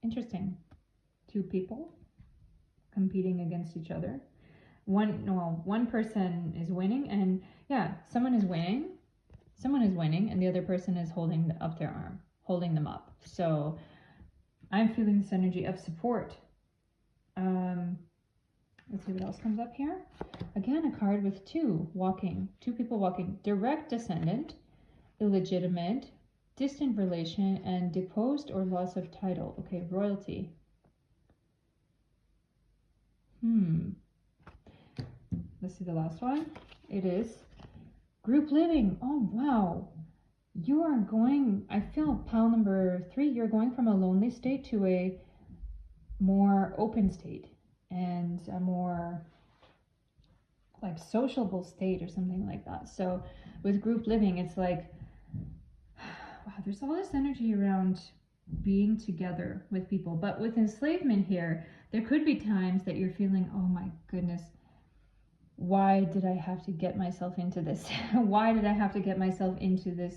Interesting. 2 people competing against each other. One person is winning, and yeah, someone is winning, and the other person is holding up their arm, holding them up. So I'm feeling this energy of support. Let's see what else comes up here. Again, a card with 2 people walking. Direct descendant, illegitimate, distant relation, and deposed or loss of title. Okay, royalty. Let's see the last one. It is group living. Oh, wow. You are going, I feel pile number 3, you're going from a lonely state to a more open state and a more like sociable state or something like that. So with group living, it's like, wow, there's all this energy around being together with people. But with enslavement here, there could be times that you're feeling, oh my goodness, why did I have to get myself into this? Why did I have to get myself into this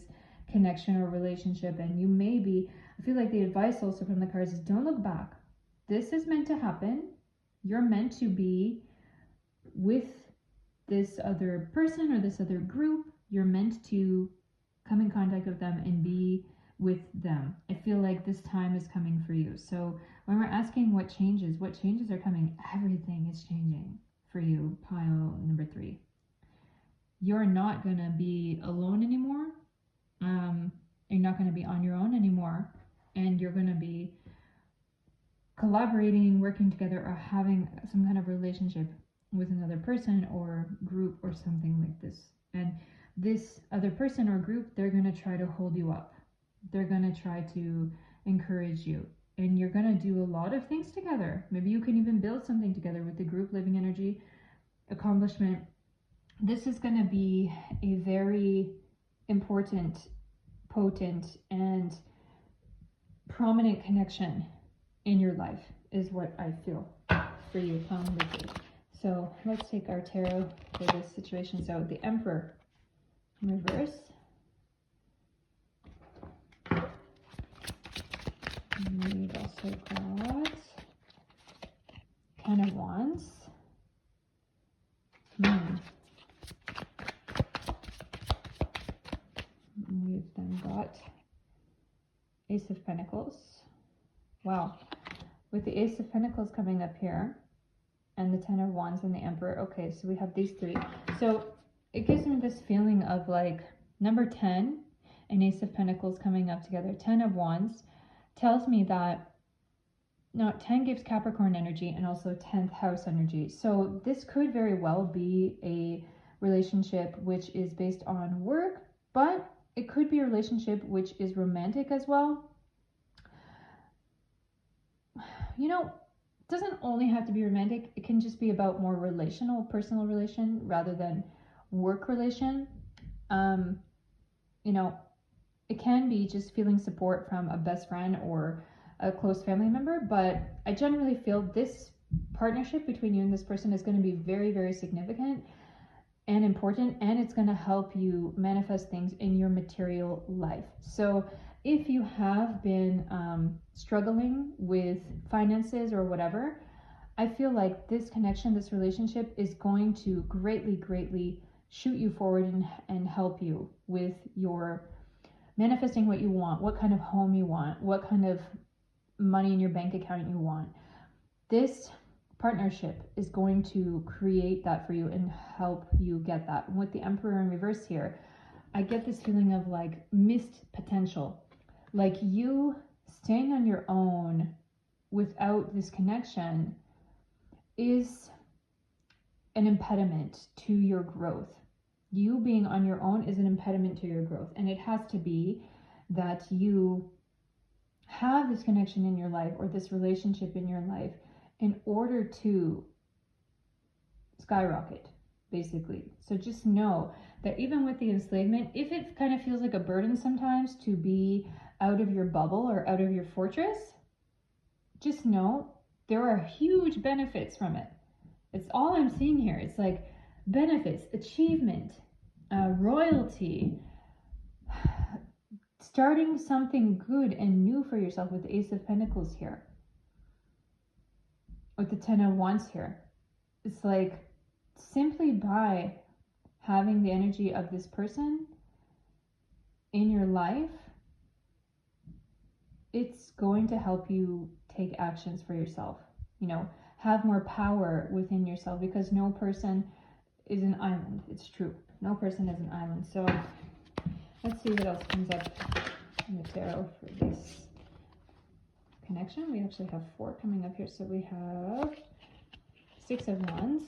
connection or relationship? And you may be, I feel like the advice also from the cards is don't look back. This is meant to happen. You're meant to be with this other person or this other group. You're meant to come in contact with them and be with them. I feel like this time is coming for you. So when we're asking what changes are coming, everything is changing for you, pile number 3. You're not going to be alone anymore. You're not going to be on your own anymore. And you're going to be collaborating, working together, or having some kind of relationship with another person or group or something like this. And this other person or group, they're going to try to hold you up. They're going to try to encourage you. And you're going to do a lot of things together. Maybe you can even build something together with the group living energy accomplishment. This is going to be a very important, potent, and prominent connection in your life is what I feel for you, pile number 3. So let's take our tarot for this situation. So the Emperor in reverse. We've also got Ten of Wands. We've then got Ace of Pentacles. Wow. With the Ace of Pentacles coming up here and the Ten of Wands and the Emperor. Okay, so we have these 3. So it gives me this feeling of like number 10 and Ace of Pentacles coming up together. 10 of Wands tells me that now 10 gives Capricorn energy and also 10th house energy. So this could very well be a relationship which is based on work, but it could be a relationship which is romantic as well. You know, it doesn't only have to be romantic. It can just be about more relational, personal relation rather than work relation. You know, it can be just feeling support from a best friend or a close family member, but I generally feel this partnership between you and this person is going to be very, very significant and important, and it's going to help you manifest things in your material life. So if you have been struggling with finances or whatever, I feel like this connection, this relationship is going to greatly, greatly shoot you forward and help you with your manifesting what you want, what kind of home you want, what kind of money in your bank account you want. This partnership is going to create that for you and help you get that. With the Emperor in reverse here, I get this feeling of like missed potential. Like you staying on your own without this connection is an impediment to your growth. You being on your own is an impediment to your growth. And it has to be that you have this connection in your life or this relationship in your life in order to skyrocket, basically. So just know that even with the enslavement, if it kind of feels like a burden sometimes to be out of your bubble or out of your fortress, just know there are huge benefits from it. It's all I'm seeing here. It's like benefits, achievement, royalty, starting something good and new for yourself with the Ace of Pentacles here. With the Ten of Wands here. It's like simply by having the energy of this person in your life, it's going to help you take actions for yourself. You know, have more power within yourself, because no person is an island. It's true. No person is an island. So let's see what else comes up in the tarot for this connection. We actually have 4 coming up here. So we have Six of Wands.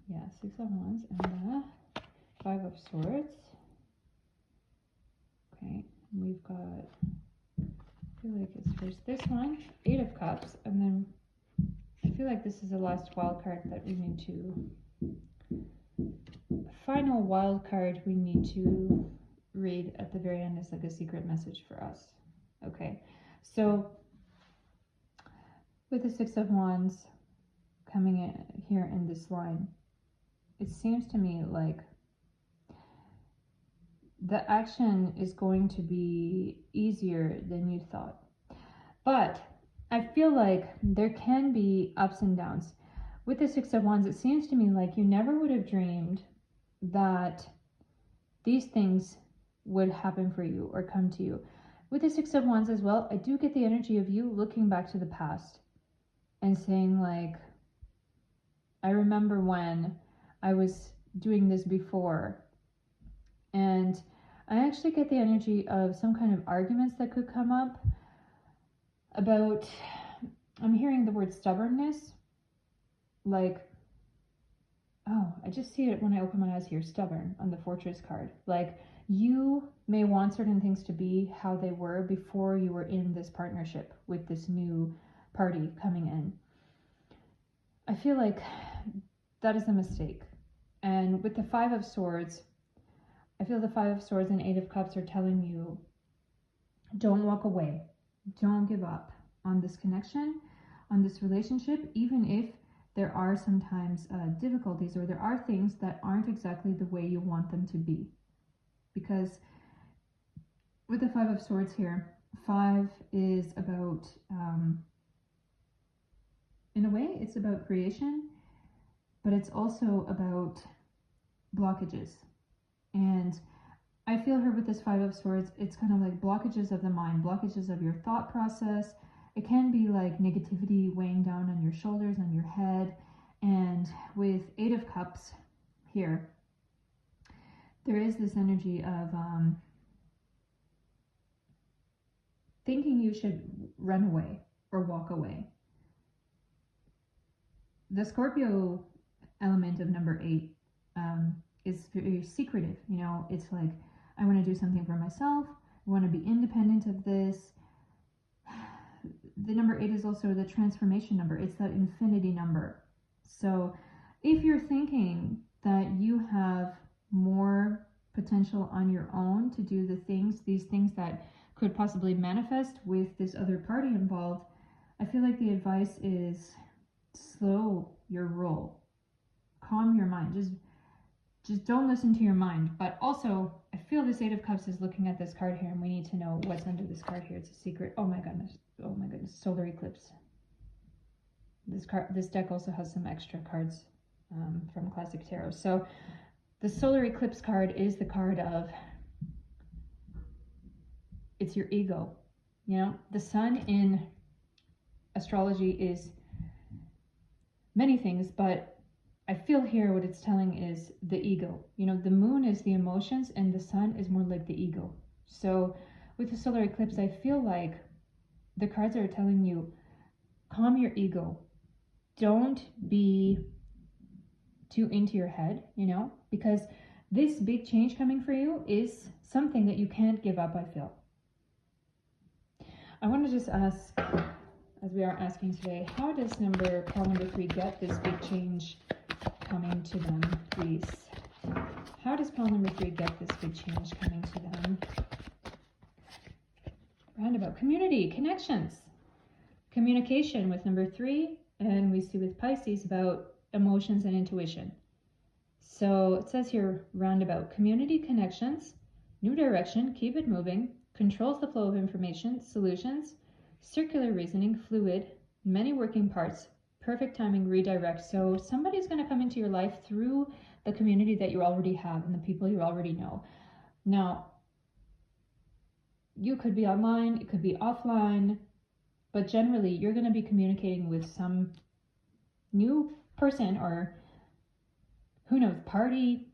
Yeah, Six of Wands and the Five of Swords. Okay, we've got, I feel like it's first this one, Eight of Cups, and then I feel like this is the last wild card that we need to, final wild card we need to read at the very end is like a secret message for us. Okay, so with the Six of Wands coming in here in this line, it seems to me like the action is going to be easier than you thought. But I feel like there can be ups and downs. With the Six of Wands, it seems to me like you never would have dreamed that these things would happen for you or come to you. With the Six of Wands as well, I do get the energy of you looking back to the past and saying like, I remember when I was doing this before. And I actually get the energy of some kind of arguments that could come up about, I'm hearing the word stubbornness. Like, oh, I just see it when I open my eyes here, stubborn on the Fortress card. Like, you may want certain things to be how they were before you were in this partnership with this new party coming in. I feel like that is a mistake. And with the Five of Swords, I feel the Five of Swords and Eight of Cups are telling you, don't walk away. Don't give up on this connection, on this relationship, even if there are sometimes difficulties or there are things that aren't exactly the way you want them to be. Because with the Five of Swords here, five is about, in a way, it's about creation, but it's also about blockages. And I feel here with this Five of Swords, it's kind of like blockages of the mind, blockages of your thought process. It can be like negativity weighing down on your shoulders, on your head. And with Eight of Cups here, there is this energy of thinking you should run away or walk away. The Scorpio element of number 8 is very secretive. You know, it's like, I want to do something for myself. I want to be independent of this. The number 8 is also the transformation number. It's that infinity number. So if you're thinking that you have more potential on your own to do these things that could possibly manifest with this other party involved, I feel like the advice is slow your roll. Calm your mind. Just don't listen to your mind. But also, I feel this Eight of Cups is looking at this card here, and we need to know what's under this card here. It's a secret. Oh my goodness. Oh my goodness. Solar eclipse. This deck also has some extra cards from Classic Tarot. So the solar eclipse card is the card of, it's your ego. You know, the sun in astrology is many things, but I feel here what it's telling is the ego. You know, the moon is the emotions and the sun is more like the ego. So with the solar eclipse, I feel like the cards are telling you, calm your ego. Don't be too into your head, you know, because this big change coming for you is something that you can't give up, I feel. I want to just ask, as we are asking today, how does pile number 3 get this big change coming to them, please? How does pile number 3 get this big change coming to them? Roundabout. Community, connections, communication with number 3, and we see with Pisces about emotions and intuition. So it says here, roundabout, community, connections, new direction, keep it moving, controls the flow of information, solutions, circular reasoning, fluid, many working parts, perfect timing, redirect. So somebody's going to come into your life through the community that you already have and the people you already know. Now, you could be online, it could be offline, but generally you're going to be communicating with some new person or who knows, party,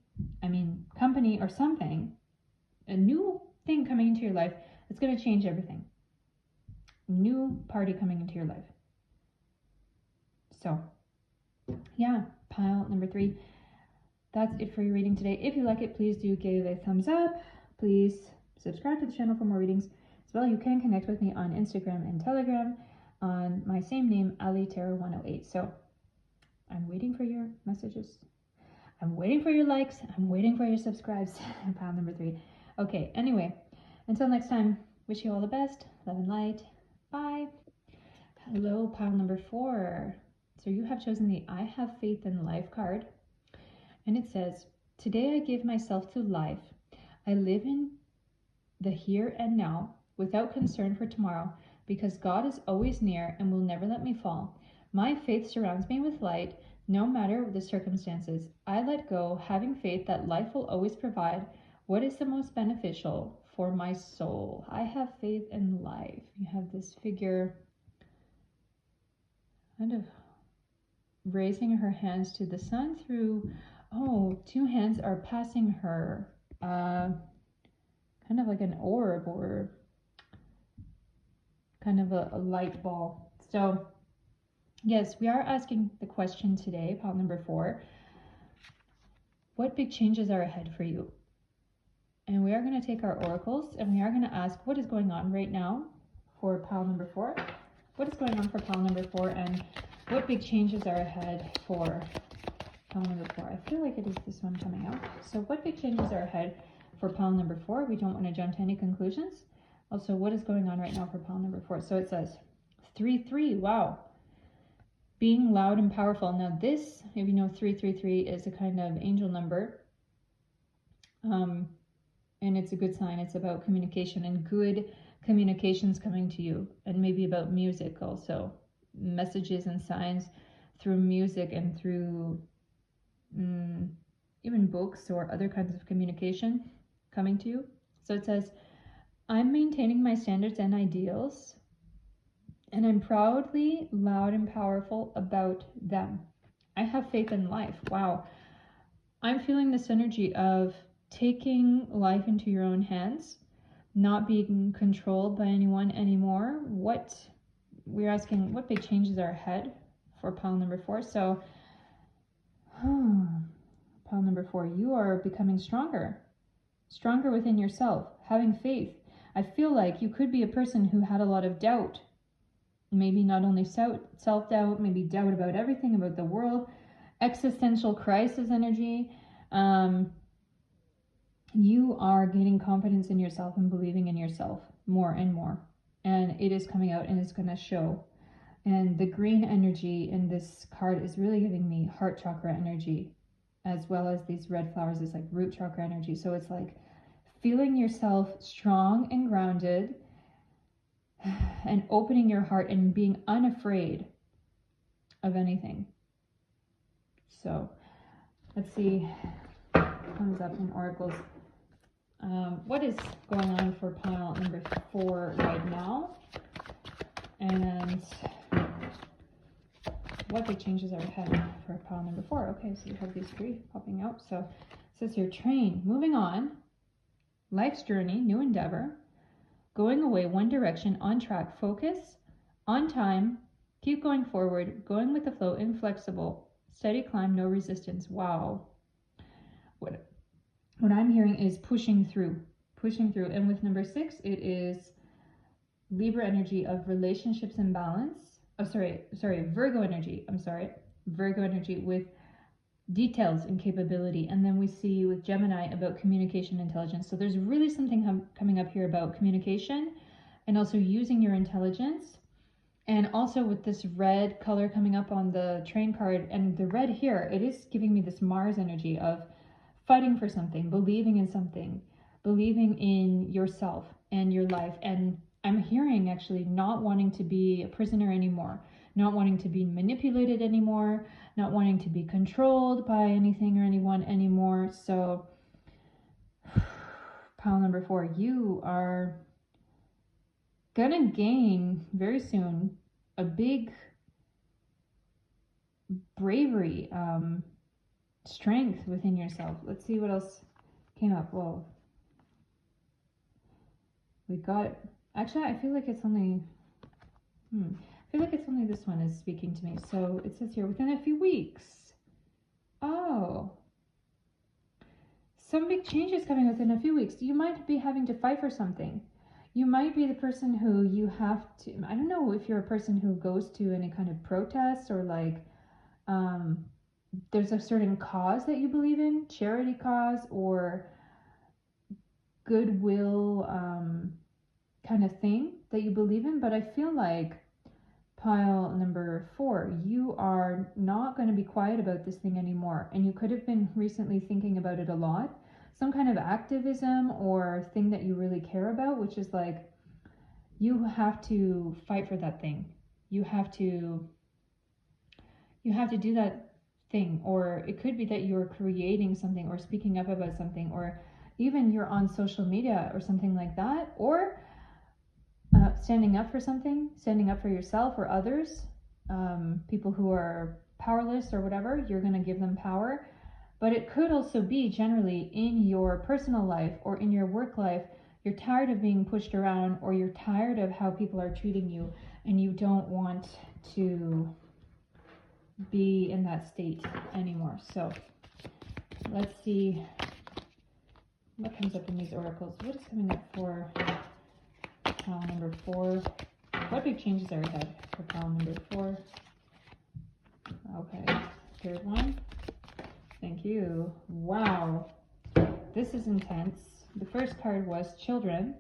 company or something, a new thing coming into your life that's going to change everything. New party coming into your life. So yeah, pile number 3. That's it for your reading today. If you like it, please do give a thumbs up. Please subscribe to the channel for more readings. As well, you can connect with me on Instagram and Telegram on my same name, Ali Tarot 108. So I'm waiting for your messages. I'm waiting for your likes. I'm waiting for your subscribes. Pile number 3. Okay, anyway, until next time, wish you all the best. Love and light. Bye. Hello, pile number 4. So you have chosen the I Have Faith in Life card. And it says, today I give myself to life. I live in the here and now without concern for tomorrow because God is always near and will never let me fall. My faith surrounds me with light no matter the circumstances. I let go, having faith that life will always provide what is the most beneficial for my soul. I have faith in life. You have this figure kind of raising her hands to the sun through, two hands are passing her kind of like an orb or kind of a light ball. So yes, we are asking the question today, pile number 4, what big changes are ahead for you? And we are going to take our oracles and we are going to ask what is going on right now for pile number 4. What is going on for pile number 4 and what big changes are ahead for pile number 4? I feel like it is this one coming out. So what big changes are ahead for pile number 4? We don't want to jump to any conclusions. Also, what is going on right now for pile number 4? So it says 3-3. Wow. Being loud and powerful. Now this, if you know, 333 is a kind of angel number. And it's a good sign. It's about communication and good communications coming to you, and maybe about music also. Messages and signs through music and through even books or other kinds of communication coming to you. So it says, I'm maintaining my standards and ideals, and I'm proudly loud and powerful about them. I have faith in life. Wow. I'm feeling this energy of taking life into your own hands, not being controlled by anyone anymore. We're asking, what big changes are ahead for pile number 4? So, pile number 4, you are becoming stronger within yourself, having faith. I feel like you could be a person who had a lot of doubt. Maybe not only self-doubt, maybe doubt about everything, about the world, existential crisis energy. You are gaining confidence in yourself and believing in yourself more and more. And it is coming out and it's going to show. And the green energy in this card is really giving me heart chakra energy, as well as these red flowers is like root chakra energy. So it's like feeling yourself strong and grounded and opening your heart and being unafraid of anything. So let's see what comes up in oracles. What is going on for pile number 4 right now? And what big changes are ahead for pile number 4? Okay, so you have these 3 popping out. So it says here, train, moving on, life's journey, new endeavor, going away one direction, on track, focus, on time, keep going forward, going with the flow, inflexible, steady climb, no resistance. Wow. What I'm hearing is pushing through. And with number 6, it is Libra energy of relationships and balance. Virgo energy. Virgo energy with details and capability. And then we see with Gemini about communication intelligence. So there's really something coming up here about communication and also using your intelligence. And also with this red color coming up on the train card, and the red here, it is giving me this Mars energy of fighting for something, believing in yourself and your life. And I'm hearing actually not wanting to be a prisoner anymore, not wanting to be manipulated anymore, not wanting to be controlled by anything or anyone anymore. So pile number 4, you are gonna gain very soon a big bravery, strength within yourself. Let's see what else came up. Well, we got, actually I feel like it's only I feel like it's only this one is speaking to me. So it says here, within a few weeks. Oh. Some big changes coming within a few weeks. You might be having to fight for something. You might be the person who you have to, I don't know if you're a person who goes to any kind of protests or like, there's a certain cause that you believe in, charity cause or goodwill kind of thing that you believe in. But I feel like pile number 4, you are not going to be quiet about this thing anymore. And you could have been recently thinking about it a lot. Some kind of activism or thing that you really care about, which is like, you have to fight for that thing. You have to do that thing. Or it could be that you're creating something or speaking up about something, or even you're on social media or something like that, or standing up for something, standing up for yourself or others, people who are powerless or whatever, you're going to give them power. But it could also be generally in your personal life or in your work life, you're tired of being pushed around, or you're tired of how people are treating you, and you don't want to be in that state anymore. So let's see what comes up in these oracles. What is coming up for pile number 4? What big changes are ahead for pile number 4? Okay, third one. Thank you. Wow, this is intense. The first card was children.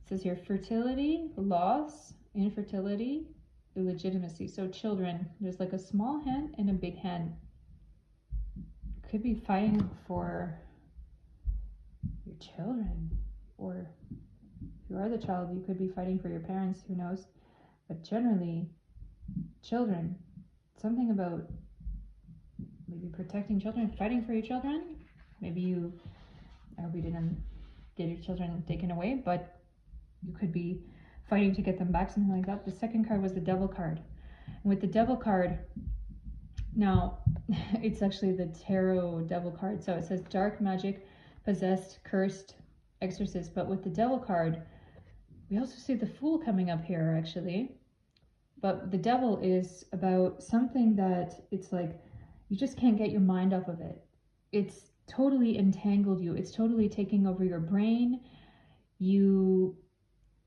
It says here fertility, loss, infertility, illegitimacy. So children, there's like a small hen and a big hen. Could be fighting for your children, or if you are the child, you could be fighting for your parents, who knows. But generally, children, something about maybe protecting children, fighting for your children. Maybe you, I hope you didn't get your children taken away, but you could be fighting to get them back, something like that. The second card was the Devil card. And with the Devil card, now it's actually the Tarot Devil card. So it says dark magic, possessed, cursed, exorcist. But with the Devil card, we also see the Fool coming up here actually. But the Devil is about something that it's like, you just can't get your mind off of it. It's totally entangled you. It's totally taking over your brain. You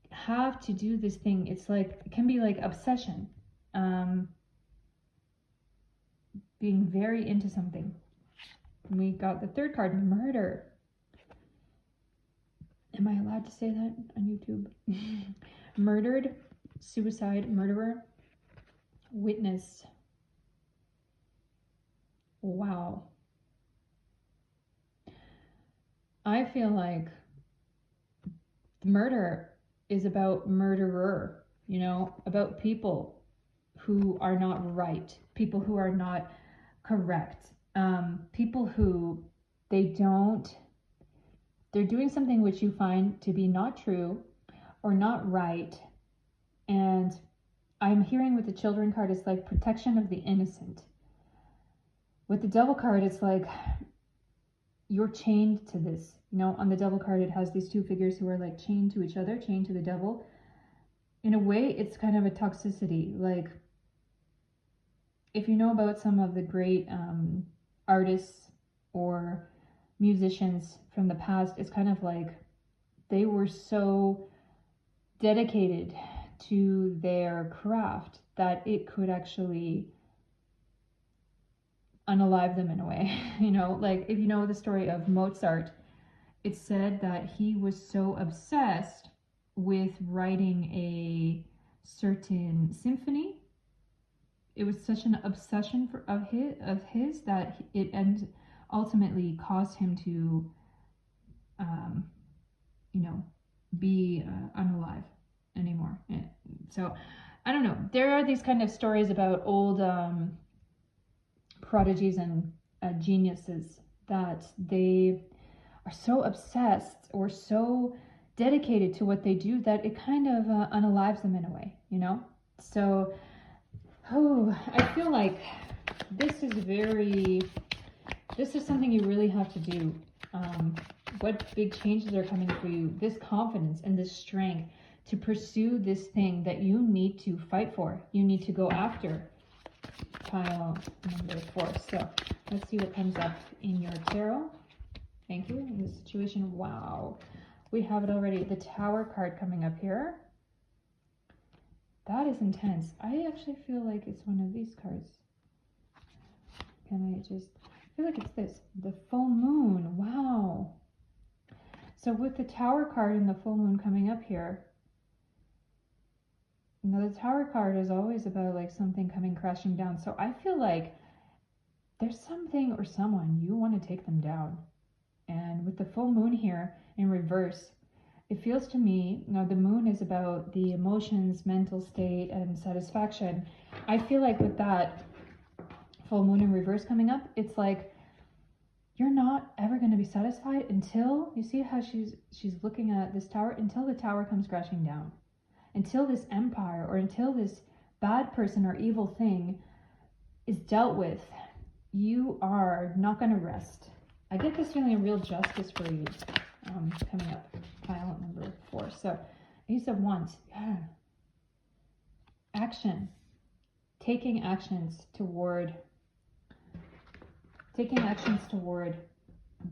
have to do this thing. It's like, it can be like obsession. Being very into something. And we got the third card, murder. Am I allowed to say that on YouTube? Murdered, suicide, murderer, witness. Wow. I feel like the murder is about murderer, you know, about people who are not right, people who are not correct, people who they're doing something which you find to be not true or not right. And I'm hearing with the children card, it's like protection of the innocent. With the Devil card, it's like you're chained to this. You know, on the Devil card, it has these two figures who are like chained to each other, chained to the devil. In a way, it's kind of a toxicity. Like, if you know about some of the great artists or musicians from the past, it's kind of like they were so dedicated to their craft that it could actually unalive them in a way. You know, like if you know the story of Mozart, it's said that he was so obsessed with writing a certain symphony. It was such an obsession of his that it ultimately caused him to, be unalive anymore. So, I don't know. There are these kind of stories about old prodigies and geniuses that they are so obsessed or so dedicated to what they do that it kind of unalives them in a way, you know? So, I feel like this is something you really have to do. What big changes are coming for you? This confidence and this strength to pursue this thing that you need to fight for. You need to go after. Pile number 4. So let's see what comes up in your tarot. Thank you. In this situation, wow. We have it already. The Tower card coming up here. That is intense. I actually feel like it's one of these cards. Can I just... I feel like it's this. The Full Moon. Wow. So with the Tower card and the Full Moon coming up here, now the Tower card is always about like something coming crashing down. So I feel like there's something or someone you want to take them down. And with the Full Moon here in reverse, it feels to me, now the moon is about the emotions, mental state, and satisfaction. I feel like with that Full Moon in reverse coming up, it's like you're not ever going to be satisfied until, you see how she's looking at this tower, until the tower comes crashing down. Until this empire or until this bad person or evil thing is dealt with, you are not going to rest. I get this feeling of real justice for you coming up. Pile number 4. So Ace of Wands. Yeah. Action. Taking actions toward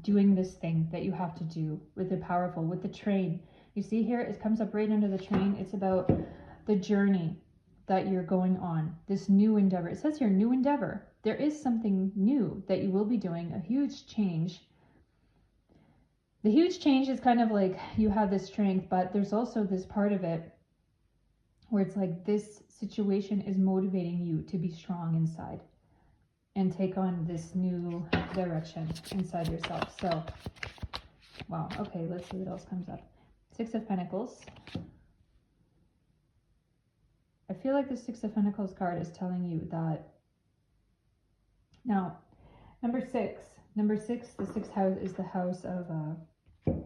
doing this thing that you have to do with the powerful, with the train. You see here, it comes up right under the train. It's about the journey that you're going on, this new endeavor. It says here, new endeavor. There is something new that you will be doing, a huge change. The huge change is kind of like you have this strength, but there's also this part of it where it's like this situation is motivating you to be strong inside and take on this new direction inside yourself. So, wow. Okay, let's see what else comes up. 6 of Pentacles. I feel like the 6 of Pentacles card is telling you that now, number 6, the 6th house is the house of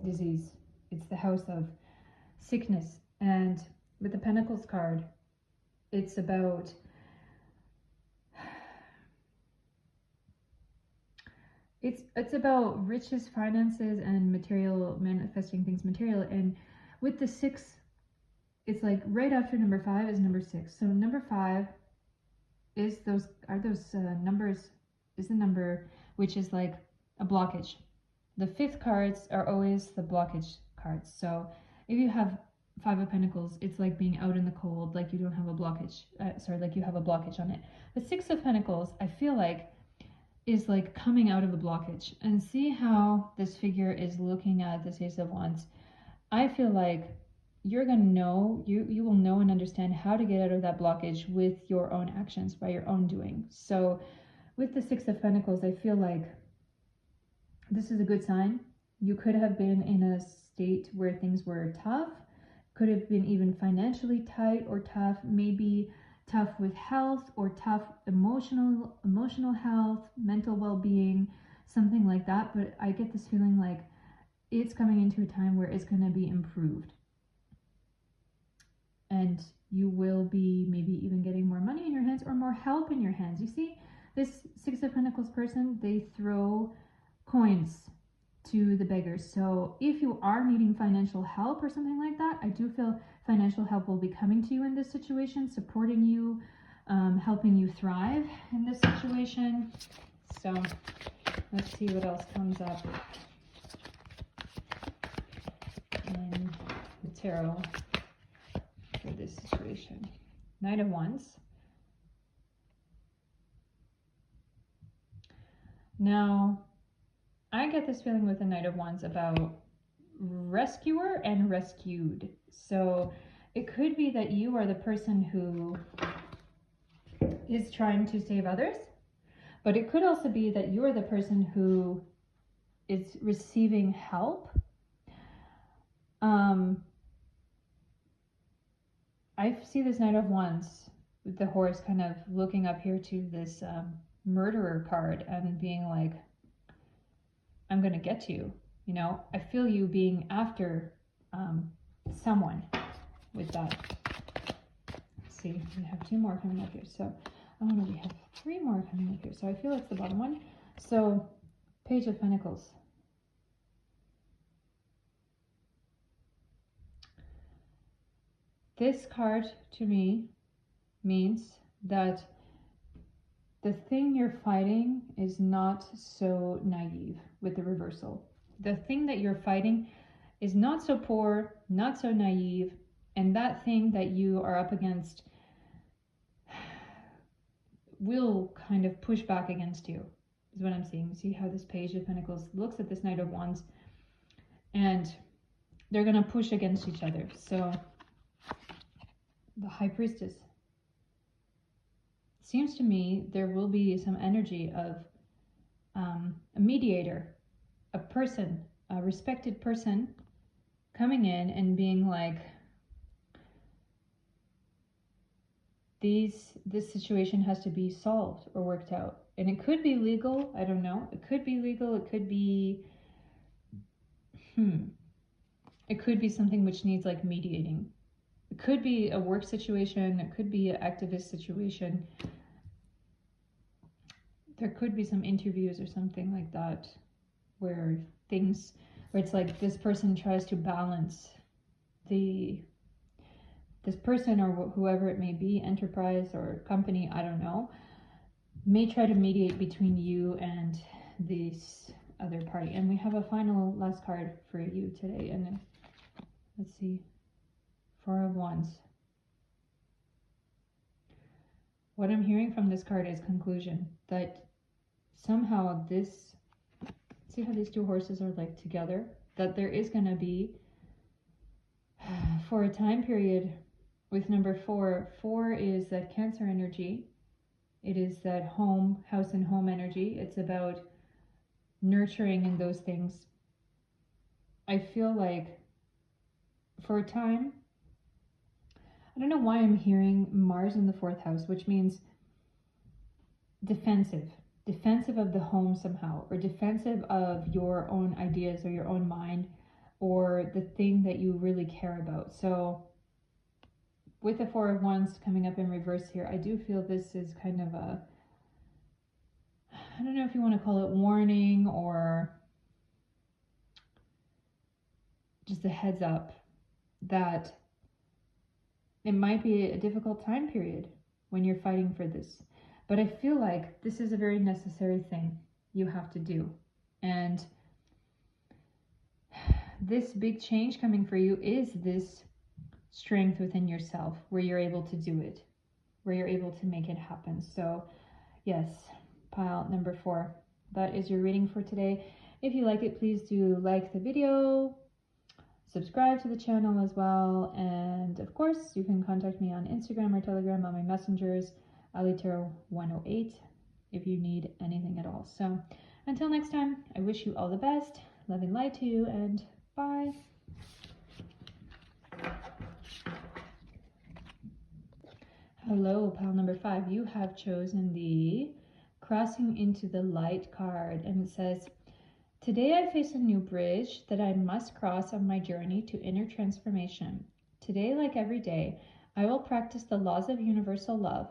disease. It's the house of sickness. And with the Pentacles card, it's about it's about riches, finances, and material, manifesting things material. And with the 6, it's like right after number 5 is number 6. So number 5 is those numbers, is the number which is like a blockage. The 5th cards are always the blockage cards. So if you have 5 of Pentacles, it's like being out in the cold, like you don't have a blockage, like you have a blockage on it. The 6 of Pentacles, I feel like, is like coming out of the blockage. And see how this figure is looking at this Ace of Wands. I feel like you're gonna know, you will know and understand how to get out of that blockage with your own actions, by your own doing. So with the 6 of Pentacles, I feel like this is a good sign. You could have been in a state where things were tough, could have been even financially tight or tough, maybe tough with health or tough emotional health, mental well-being, something like that. But I get this feeling like it's coming into a time where it's going to be improved. And you will be maybe even getting more money in your hands or more help in your hands. You see, this 6 of Pentacles person, they throw coins to the beggars. So if you are needing financial help or something like that, I do feel financial help will be coming to you in this situation, supporting you, helping you thrive in this situation. So let's see what else comes up in the tarot for this situation. Knight of Wands. Now, I get this feeling with the Knight of Wands about rescuer and rescued. So it could be that you are the person who is trying to save others, but it could also be that you are the person who is receiving help. I see this Knight of Wands with the horse kind of looking up here to this murderer card and being like, I'm going to get you. You know, I feel you being after someone with that. Let's see, we have 2 more coming up here. So, oh no, we have 3 more coming up here. So I feel it's the bottom one. So, Page of Pentacles. this card to me means that the thing you're fighting is not so naive with the reversal. The thing that you're fighting is not so poor, not so naive, and that thing that you are up against will kind of push back against you, is what I'm seeing. See how this Page of Pentacles looks at this Knight of Wands, and they're going to push against each other. So the High Priestess. Seems to me there will be some energy of a mediator, a person, a respected person coming in and being like, this situation has to be solved or worked out. And it could be legal, I don't know. It could be legal, it could be it could be something which needs like mediating. It could be a work situation, it could be an activist situation. There could be some interviews or something like that where it's like this person tries to balance this person or whoever it may be, enterprise or company, I don't know, may try to mediate between you and this other party. And we have a final last card for you today. And let's see, Four of Wands. What I'm hearing from this card is conclusion. That somehow this, see how these two horses are like together? That there is going to be, for a time period, with number 4, 4 is that Cancer energy. It is that home, house and home energy. It's about nurturing and those things. I feel like for a time, I don't know why I'm hearing Mars in the 4th house, which means defensive of the home somehow, or defensive of your own ideas or your own mind or the thing that you really care about. So with the Four of Wands coming up in reverse here, I do feel this is kind of a, I don't know if you want to call it warning or just a heads up that it might be a difficult time period when you're fighting for this. But I feel like this is a very necessary thing you have to do. And this big change coming for you is this strength within yourself where you're able to do it, where you're able to make it happen. So yes, pile number 4, that is your reading for today. If you like it, please do like the video, subscribe to the channel as well, and of course you can contact me on Instagram or Telegram on my messengers, AliTarot108, if you need anything at all. So until next time, I wish you all the best, love and light to you, and bye. Hello, pile number 5. You have chosen the Crossing into the Light card, and it says, today I face a new bridge that I must cross on my journey to inner transformation. Today, like every day, I will practice the laws of universal love.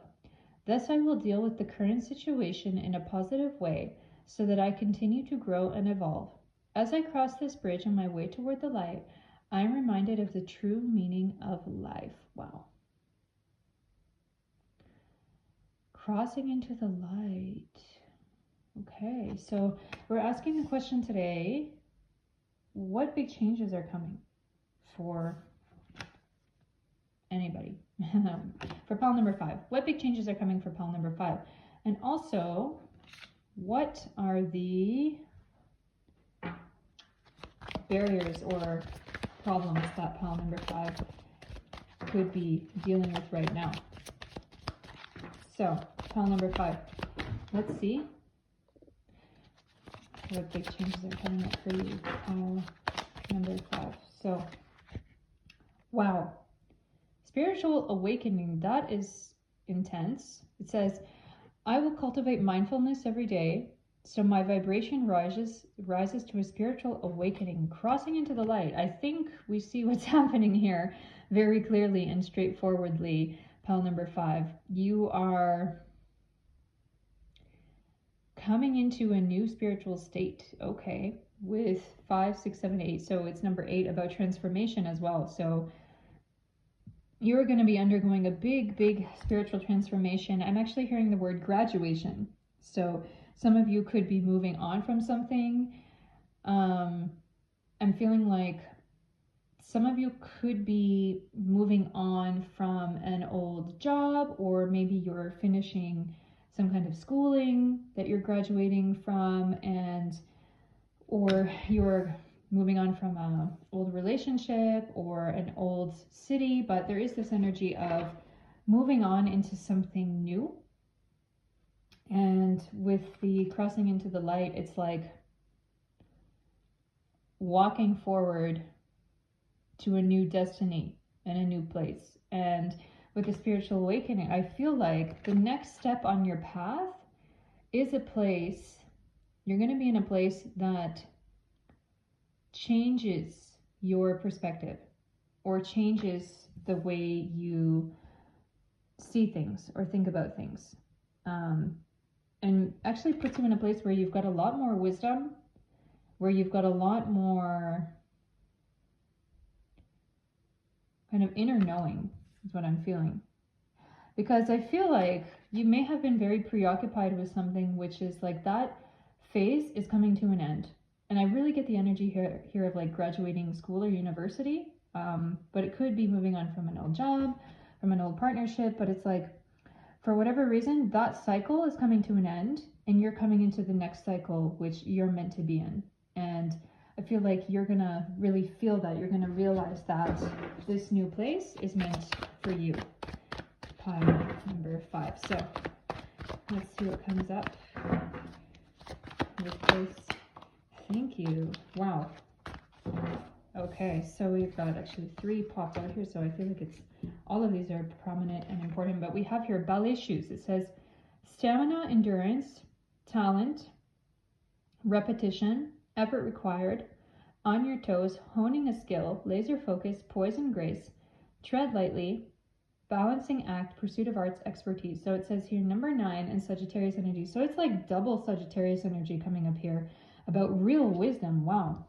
Thus, I will deal with the current situation in a positive way so that I continue to grow and evolve. As I cross this bridge on my way toward the light, I am reminded of the true meaning of life. Wow. Crossing into the light. Okay, so we're asking the question today, what big changes are coming for anybody? For pile number 5, what big changes are coming for pile number 5? And also, what are the barriers or problems that pile number 5 could be dealing with right now? So, pile number 5, let's see what big changes are coming up for you. Pile number 5. So, wow. Spiritual awakening, that is intense. It says, I will cultivate mindfulness every day so my vibration rises to a spiritual awakening, crossing into the light. I think we see what's happening here very clearly and straightforwardly. Pile number 5, you are coming into a new spiritual state. Okay, with 5, 6, 7, 8. So it's number 8 about transformation as well. So you're going to be undergoing a big spiritual transformation. I'm actually hearing the word graduation. So some of you could be moving on from something. I'm feeling like some of you could be moving on from an old job, or maybe you're finishing some kind of schooling that you're graduating from, and or you're moving on from an old relationship or an old city. But there is this energy of moving on into something new. And with the crossing into the light, it's like walking forward to a new destiny and a new place. And with the spiritual awakening, I feel like the next step on your path is a place, you're going to be in a place that changes your perspective or changes the way you see things or think about things. And actually puts you in a place where you've got a lot more wisdom, where you've got a lot more kind of inner knowing is what I'm feeling. Because I feel like you may have been very preoccupied with something, which is like that phase is coming to an end. And I really get the energy here of like graduating school or university. But it could be moving on from an old job, from an old partnership. But it's like, for whatever reason, that cycle is coming to an end and you're coming into the next cycle, which you're meant to be in. And I feel like you're going to really feel that. You're going to realize that this new place is meant for you. Pile number 5. So let's see what comes up with this. Thank you. Wow. Okay, so we've got actually 3 popped out here, so I feel like it's all of these are prominent and important. But we have here ballet shoes. It says stamina, endurance, talent, repetition, effort required, on your toes, honing a skill, laser focus, poise and grace, tread lightly, balancing act, pursuit of arts, expertise. So it says here number 9 and Sagittarius energy. So it's like double Sagittarius energy coming up here about real wisdom. Wow.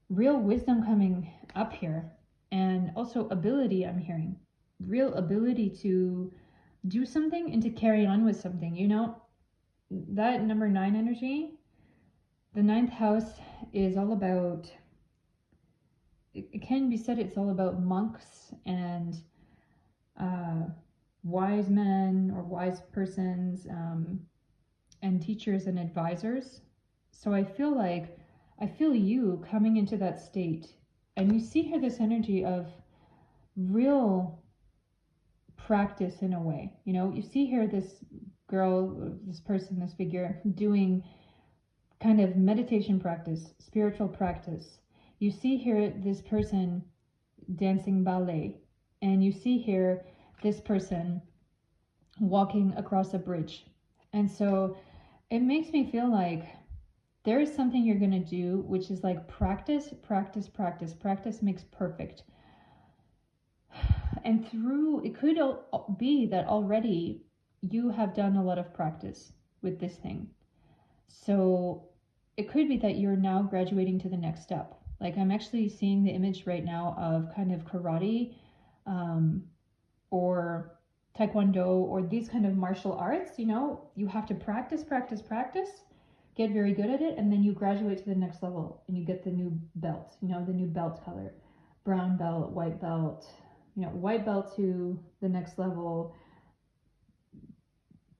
Real wisdom coming up here. And also ability, I'm hearing. Real ability to do something and to carry on with something. You know, that number 9 energy, the 9th house is all about, it can be said it's all about monks and wise men or wise persons and teachers and advisors. So I feel you coming into that state, and you see here this energy of real practice in a way. You know, you see here this girl, this person, this figure doing kind of meditation practice, spiritual practice. You see here this person dancing ballet, and you see here this person walking across a bridge. And so it makes me feel like there is something you're going to do, which is like practice, practice, practice. Practice makes perfect. And through, it could be that already you have done a lot of practice with this thing. So it could be that you're now graduating to the next step. Like I'm actually seeing the image right now of kind of karate or taekwondo or these kind of martial arts. You know, you have to practice, practice, practice, get very good at it, and then you graduate to the next level and you get the new belt, you know, the new belt color, brown belt, white belt, you know, white belt to the next level,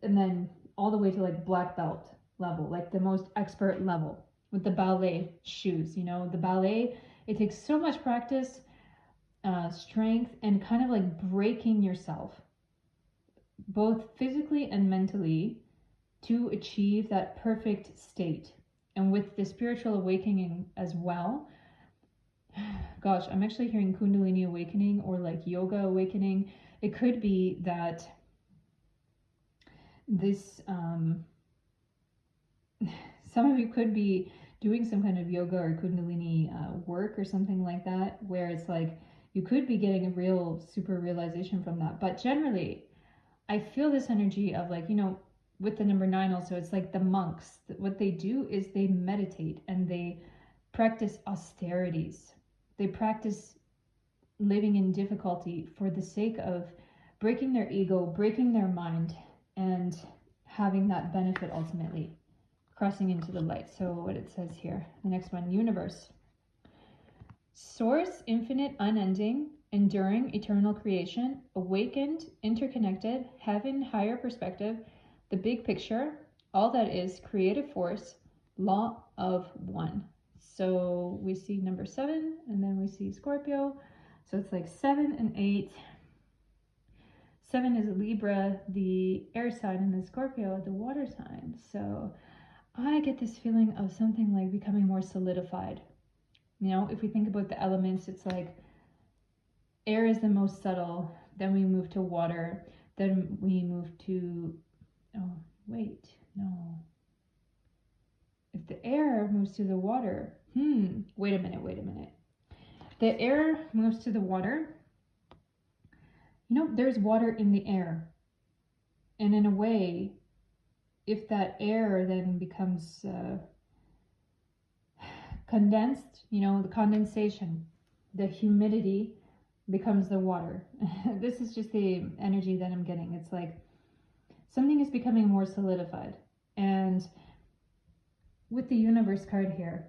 and then all the way to like black belt level, like the most expert level with the ballet shoes. You know, the ballet, it takes so much practice, strength, and kind of like breaking yourself both physically and mentally to achieve that perfect state. And with the spiritual awakening as well, gosh, I'm actually hearing Kundalini awakening or like yoga awakening. It could be that this some of you could be doing some kind of yoga or Kundalini work or something like that, where it's like you could be getting a real super realization from that. But generally, I feel this energy of like, you know, with the number 9 also, it's like the monks. What they do is they meditate and they practice austerities. They practice living in difficulty for the sake of breaking their ego, breaking their mind, and having that benefit ultimately, crossing into the light. So what it says here, the next one, universe. Source, infinite, unending, enduring, eternal creation, awakened, interconnected, heaven, higher perspective, the big picture, all that is, creative force, law of one. So we see number 7, and then we see Scorpio. So it's like 7 and 8. 7 is Libra, the air sign, and the Scorpio, the water sign. So I get this feeling of something like becoming more solidified. You know, if we think about the elements, it's like air is the most subtle, then we move to water, then we move to, oh, wait, no. If the air moves to the water, wait a minute. The air moves to the water. You know, there's water in the air. And in a way, if that air then becomes condensed, you know, the condensation, the humidity becomes the water. This is just the energy that I'm getting. It's like something is becoming more solidified. And with the universe card here,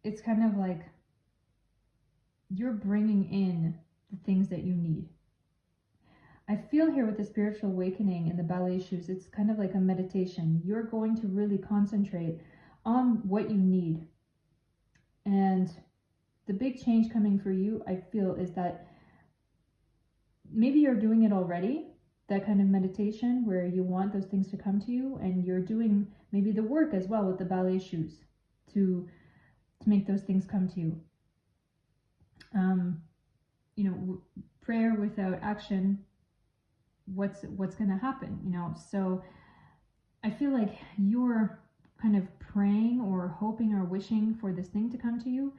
it's kind of like you're bringing in the things that you need. I feel here with the spiritual awakening and the ballet shoes, it's kind of like a meditation. You're going to really concentrate on what you need. And the big change coming for you, I feel, is that maybe you're doing it already, that kind of meditation where you want those things to come to you, and you're doing maybe the work as well with the ballet shoes to make those things come to you. You know, prayer without action, what's going to happen, you know? So I feel like you're kind of praying or hoping or wishing for this thing to come to you,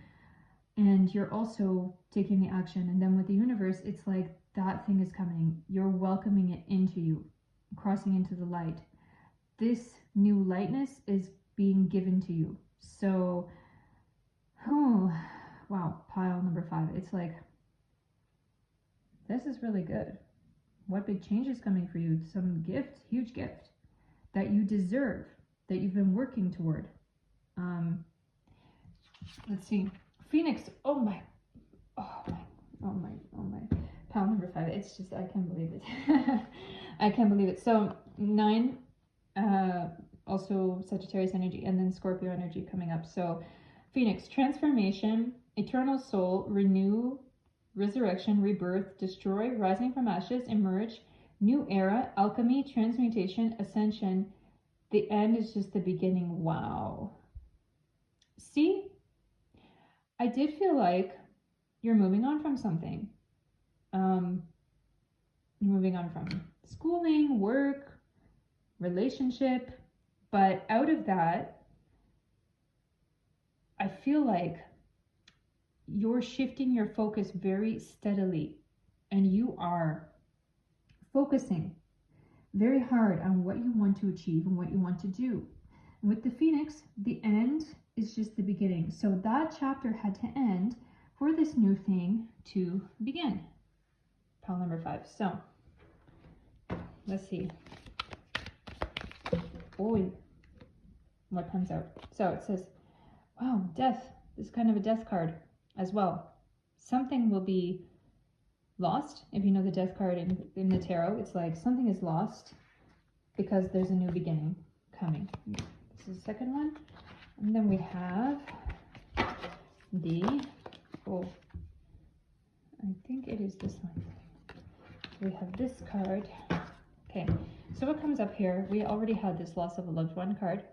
and you're also taking the action. And then with the universe, it's like that thing is coming, you're welcoming it into you, crossing into the light. This new lightness is being given to you. So, oh wow, pile number 5, it's like, this is really good. What big change is coming for you? Some gift, huge gift that you deserve, that you've been working toward. Let's see, Phoenix. Oh my. Pile number 5. It's just, I can't believe it. I can't believe it. So 9, also Sagittarius energy, and then Scorpio energy coming up. So Phoenix, transformation, eternal soul, renew, resurrection, rebirth, destroy, rising from ashes, emerge, new era, alchemy, transmutation, ascension. The end is just the beginning. Wow. See, I did feel like you're moving on from something. You're moving on from schooling, work, relationship, but out of that, I feel like you're shifting your focus very steadily, and you are focusing very hard on what you want to achieve and what you want to do. And with the Phoenix, the end is just the beginning. So that chapter had to end for this new thing to begin. Pile number 5. So let's see. Oh, what comes out? So it says, wow, death. This is kind of a death card as well. Something will be lost. If you know the death card in the tarot, it's like something is lost because there's a new beginning coming. This is the second one. And then we have the, I think it is this one. We have this card. Okay, so what comes up here, we already had this loss of a loved one card.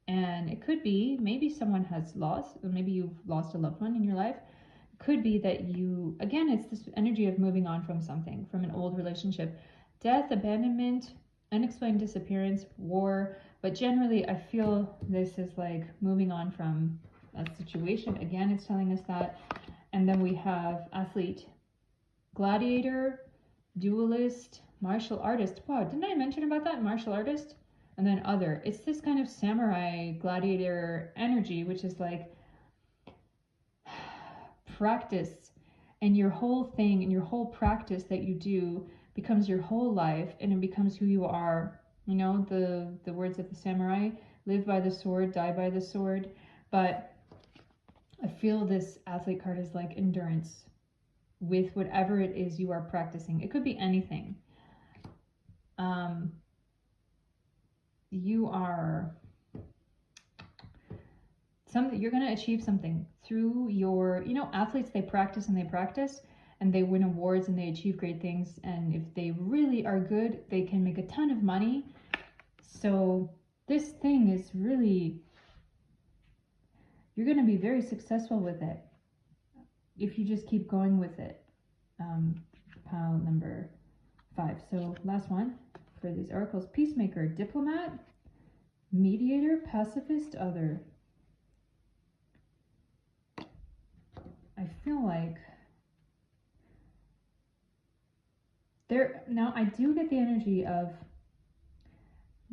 And it could be, maybe someone has lost, or maybe you've lost a loved one in your life. It could be that you, again, it's this energy of moving on from something, from an old relationship. Death, abandonment, unexplained disappearance, war. But generally, I feel this is like moving on from a situation. Again, it's telling us that. And then we have athlete, gladiator, duelist, martial artist. Wow, didn't I mention about that? Martial artist? And then other. It's this kind of samurai gladiator energy, which is like practice and your whole thing and your whole practice that you do becomes your whole life, and it becomes who you are. You know, the words of the samurai, live by the sword, die by the sword. But I feel this athlete card is like endurance with whatever it is you are practicing. It could be anything. You are something, you're going to achieve something through your, you know, athletes, they practice and they practice and they win awards and they achieve great things, and if they really are good, they can make a ton of money. So this thing is really, you're going to be very successful with it if you just keep going with it. Pile number 5. So last one for these oracles: peacemaker, diplomat, mediator, pacifist, other. I feel like there, now I do get the energy of,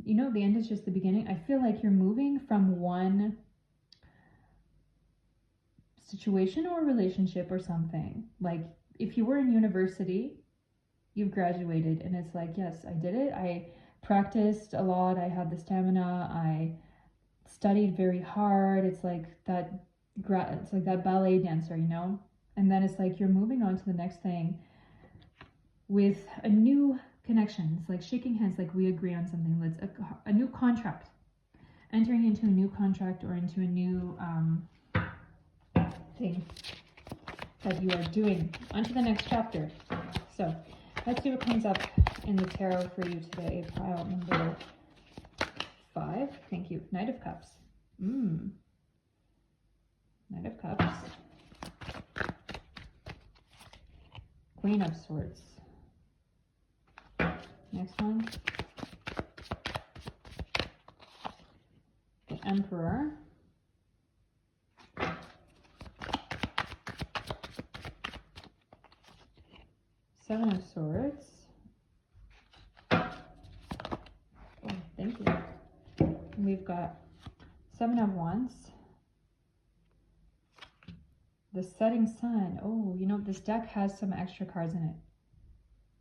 you know, the end is just the beginning. I feel like you're moving from one situation or relationship or something. Like if you were in university, you've graduated and it's like, yes, I did it. I practiced a lot. I had the stamina. I studied very hard. It's like that ballet dancer, you know? And then it's like you're moving on to the next thing with a new connection. It's like shaking hands, like we agree on something. Let's a new contract. Entering into a new contract or into a new thing that you are doing. On to the next chapter. So let's see what comes up in the tarot for you today. Pile number 5. Thank you. Knight of Cups. Knight of Cups. Queen of Swords. Next one. The Emperor. Seven of Swords. Oh, thank you. And we've got 7 of Wands. The Setting Sun. Oh, you know, this deck has some extra cards in it.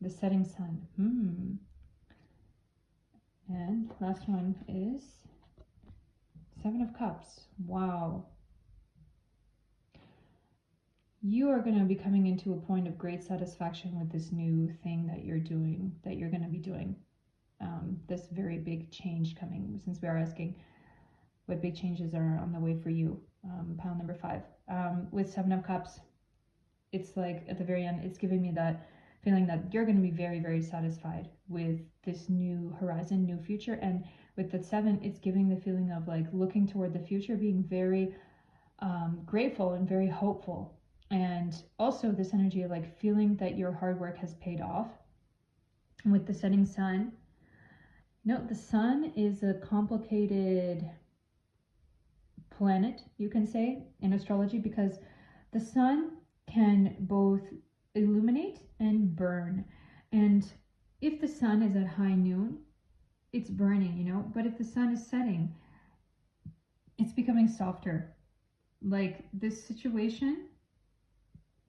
The Setting Sun. And last one is 7 of Cups. Wow. You are going to be coming into a point of great satisfaction with this new thing that you're doing, that you're going to be doing. This very big change coming, since we are asking what big changes are on the way for you. Pile number 5. With 7 of Cups, it's like at the very end, it's giving me that feeling that you're going to be very, very satisfied with this new horizon, new future. And with the 7, it's giving the feeling of like looking toward the future, being very grateful and very hopeful. And also this energy of like feeling that your hard work has paid off. And with the Setting Sun, you know, the sun is a complicated planet, you can say, in astrology, because the sun can both illuminate and burn. And if the sun is at high noon, it's burning, you know, but if the sun is setting, it's becoming softer. Like this situation,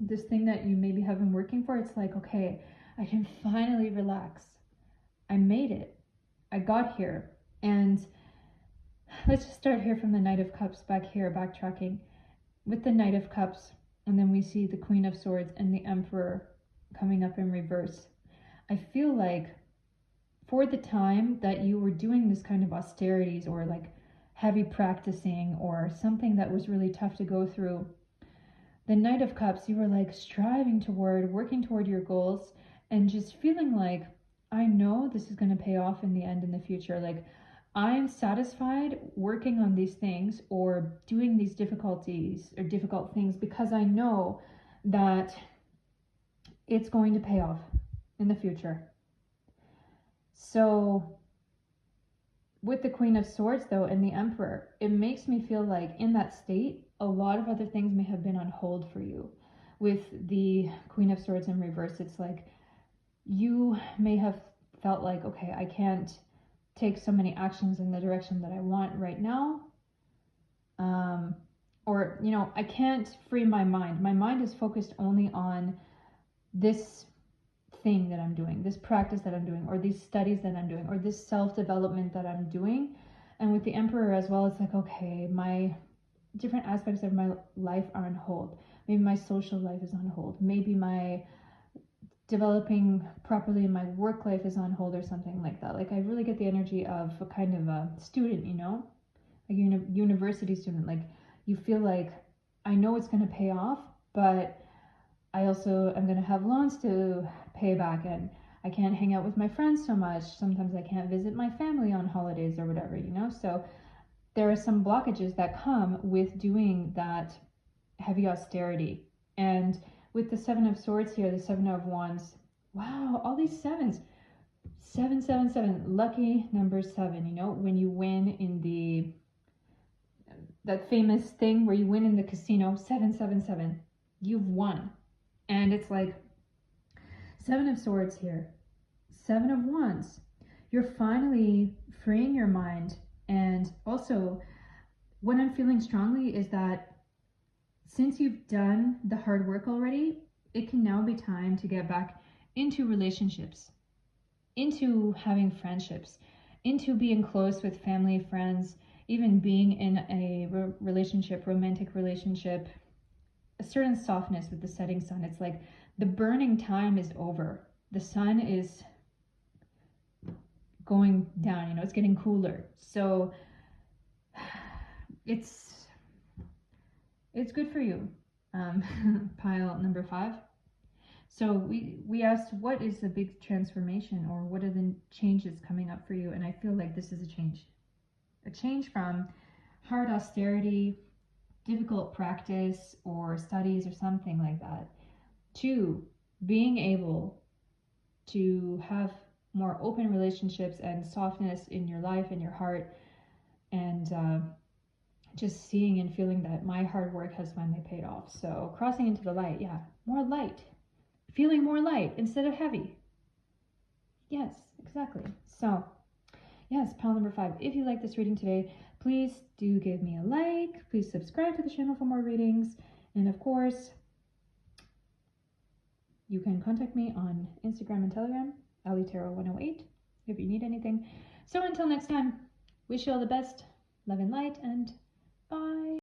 this thing that you maybe have been working for, it's like, okay, I can finally relax. I made it. I got here. And let's just start here from the Knight of Cups, back here, backtracking. With the Knight of Cups, and then we see the Queen of Swords and the Emperor coming up in reverse. I feel like for the time that you were doing this kind of austerities or like heavy practicing or something that was really tough to go through, the Knight of Cups, you were like striving toward, working toward your goals and just feeling like, I know this is going to pay off in the end, in the future. Like I'm satisfied working on these things or doing these difficulties or difficult things because I know that it's going to pay off in the future. So with the Queen of Swords though and the Emperor, it makes me feel like in that state, a lot of other things may have been on hold for you. With the Queen of Swords in reverse, it's like you may have felt like, okay, I can't take so many actions in the direction that I want right now. Or or, you know, I can't free my mind. My mind is focused only on this thing that I'm doing, this practice that I'm doing, or these studies that I'm doing, or this self-development that I'm doing. And with the Emperor as well, it's like, okay, my different aspects of my life are on hold. Maybe my social life is on hold. Maybe my developing properly in my work life is on hold or something like that. Like I really get the energy of a kind of a student, you know, a university student. Like you feel like I know it's going to pay off, but I also am going to have loans to pay back, and I can't hang out with my friends so much. Sometimes I can't visit my family on holidays or whatever, you know. So there are some blockages that come with doing that heavy austerity. And with the Seven of Swords here, the Seven of Wands, wow, all these sevens. 777, lucky number 7, you know, when you win in the that famous thing where you win in the casino, 777, you've won. And it's like 7 of Swords here, 7 of Wands. You're finally freeing your mind. And also, what I'm feeling strongly is that since you've done the hard work already, it can now be time to get back into relationships, into having friendships, into being close with family, friends, even being in a relationship, romantic relationship. A certain softness with the setting sun. It's like the burning time is over. The sun is going down, you know, it's getting cooler. So it's good for you. Pile number 5. So we asked, what is the big transformation, or what are the changes coming up for you? And I feel like this is a change from hard austerity, difficult practice or studies or something like that, to being able to have more open relationships and softness in your life and your heart, and just seeing and feeling that my hard work has finally paid off. So crossing into the light, yeah, more light, feeling more light instead of heavy. Yes, exactly. So yes, pile number 5. If you like this reading today, please do give me a like. Please subscribe to the channel for more readings. And of course, you can contact me on Instagram and Telegram, AliTarot108, if you need anything. So until next time, wish you all the best, love and light, and bye.